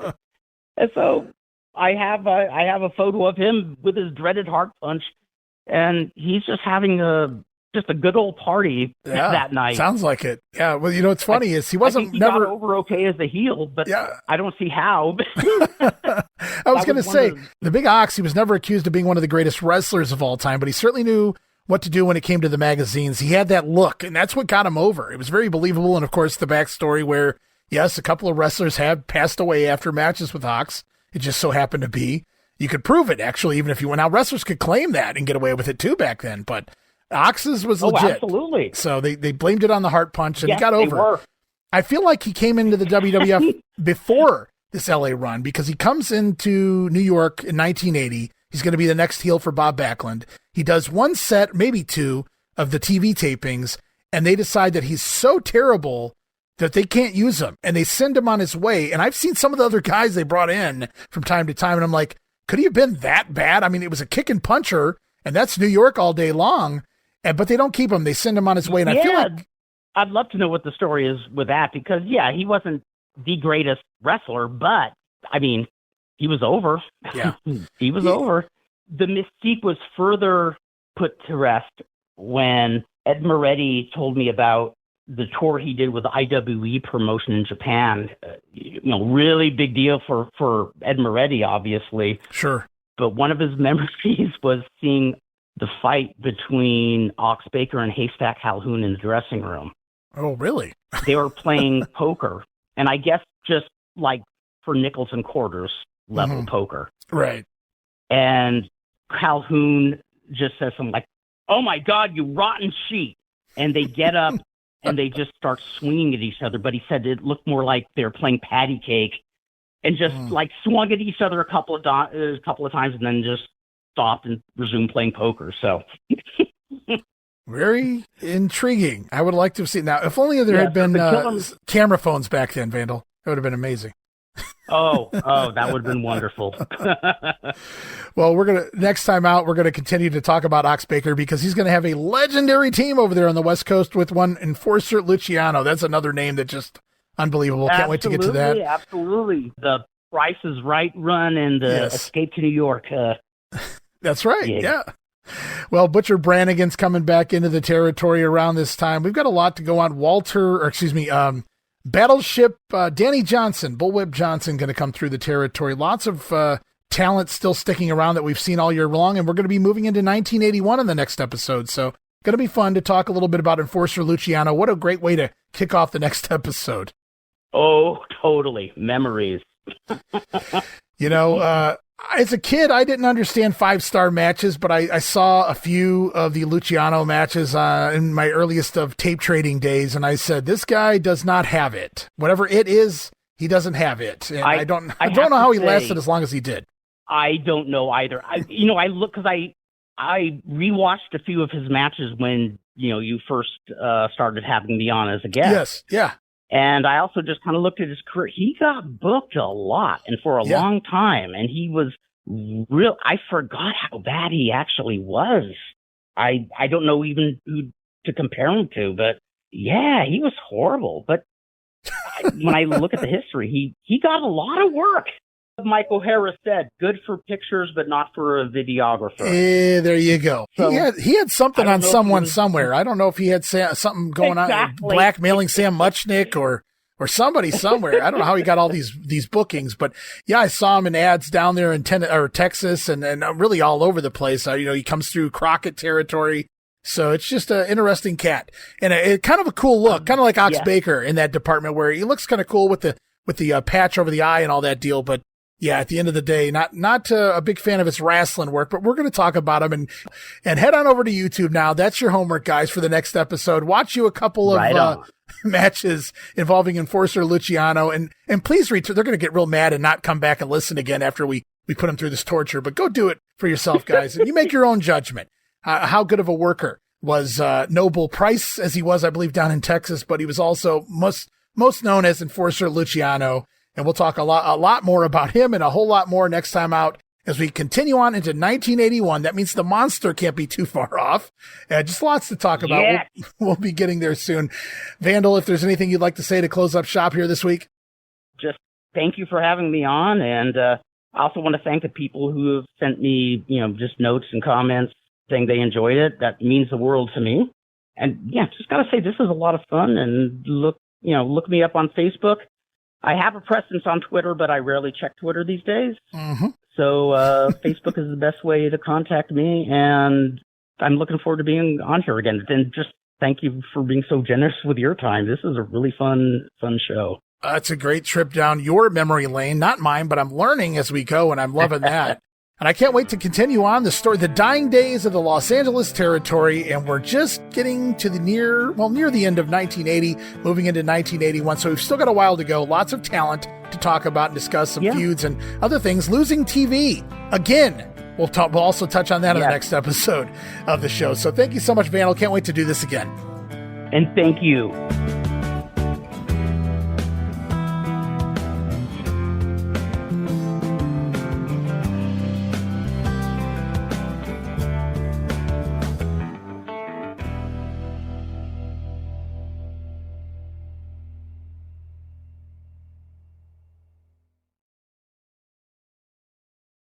And so I have a photo of him with his dreaded heart punch. And he's just having a good old party that night. Sounds like it. Yeah. Well, what's funny is he wasn't he got over okay as a heel, but I don't see how. I was going to say, the Big Ox, he was never accused of being one of the greatest wrestlers of all time, but he certainly knew what to do when it came to the magazines. He had that look, and that's what got him over. It was very believable. And of course, the backstory where, yes, a couple of wrestlers have passed away after matches with Ox. It just so happened to be. You could prove it, actually, even if you went out. Wrestlers could claim that and get away with it too back then, but Ox's was legit. Absolutely. So they blamed it on the heart punch, and he got over it. I feel like he came into the WWF before this LA run, because he comes into New York in 1980. He's going to be the next heel for Bob Backlund. He does one set, maybe two, of the TV tapings, and they decide that he's so terrible that they can't use him, and they send him on his way. And I've seen some of the other guys they brought in from time to time, and I'm like, could he have been that bad? I mean, it was a kick and puncher, and that's New York all day long, but they don't keep him. They send him on his way, and I feel like... I'd love to know what the story is with that, because, he wasn't the greatest wrestler, but, I mean, he was over. Yeah. He was over. The mystique was further put to rest when Ed Moretti told me about the tour he did with the IWE promotion in Japan. Really big deal for Ed Moretti, obviously. Sure. But one of his memories was seeing the fight between Ox Baker and Haystack Calhoun in the dressing room. Oh, really? They were playing poker, and I guess just like for nickels and quarters level poker. Right. And Calhoun just says something like, "Oh my God, you rotten sheet." And they get up and they just start swinging at each other. But he said it looked more like they were playing patty cake, and just like swung at each other a couple of times, and then just stopped and resumed playing poker. So very intriguing. I would like to have seen now. If only there had been camera phones back then, Vandal. It would have been amazing. Oh, that would have been wonderful. Well, next time out, we're going to continue to talk about Ox Baker, because he's going to have a legendary team over there on the West Coast with one Enforcer Luciano. That's another name that just unbelievable. Can't wait to get to that. Absolutely. The Price is Right run and the Escape to New York. That's right. Yeah. Well, Butcher Brannigan's coming back into the territory around this time. We've got a lot to go on. Battleship, Danny Johnson, Bullwhip Johnson, going to come through the territory. Lots of talent still sticking around that we've seen all year long, and we're going to be moving into 1981 in the next episode. So going to be fun to talk a little bit about Enforcer Luciano. What a great way to kick off the next episode. Oh, totally. Memories. As a kid, I didn't understand 5-star matches, but I saw a few of the Luciano matches in my earliest of tape trading days, and I said, this guy does not have it. Whatever it is, he doesn't have it. And I don't know how he lasted as long as he did. I don't know either. I rewatched a few of his matches when, you first started having me on as a guest. Yes, yeah. And I also just kind of looked at his career. He got booked a lot and for a long time. And he was I forgot how bad he actually was. I don't know even who to compare him to, but he was horrible. But when I look at the history, he got a lot of work. Mike O'Hara said, good for pictures, but not for a videographer. There you go. So, he had something on someone somewhere. I don't know if he had something going on, blackmailing Sam Muchnick or somebody somewhere. I don't know how he got all these bookings, but I saw him in ads down there in Texas and really all over the place. He comes through Crockett territory. So it's just an interesting cat and kind of a cool look, kind of like Ox Baker in that department where he looks kind of cool with the patch over the eye and all that deal, but at the end of the day, not a big fan of his Rasslin work, but we're going to talk about him and head on over to YouTube now. That's your homework, guys, for the next episode. Watch you a couple of matches involving Enforcer Luciano, and please return. They're going to get real mad and not come back and listen again after we put them through this torture. But go do it for yourself, guys, and you make your own judgment. How good of a worker was Noble Price, as he was, I believe, down in Texas, but he was also most known as Enforcer Luciano. And we'll talk a lot more about him and a whole lot more next time out as we continue on into 1981. That means the monster can't be too far off. Just lots to talk about. Yeah. We'll be getting there soon. Vandal, if there's anything you'd like to say to close up shop here this week. Just thank you for having me on. And I also want to thank the people who have sent me, just notes and comments saying they enjoyed it. That means the world to me. And just got to say, this is a lot of fun. And look me up on Facebook. I have a presence on Twitter, but I rarely check Twitter these days. Mm-hmm. So Facebook is the best way to contact me, and I'm looking forward to being on here again. And just thank you for being so generous with your time. This is a really fun show. It's a great trip down your memory lane, not mine, but I'm learning as we go, and I'm loving that. And I can't wait to continue on the story, the dying days of the Los Angeles territory. And we're just getting to near the end of 1980, moving into 1981. So we've still got a while to go. Lots of talent to talk about and discuss, some feuds and other things. Losing TV again. We'll also touch on that in the next episode of the show. So thank you so much, Vandal. Can't wait to do this again. And thank you.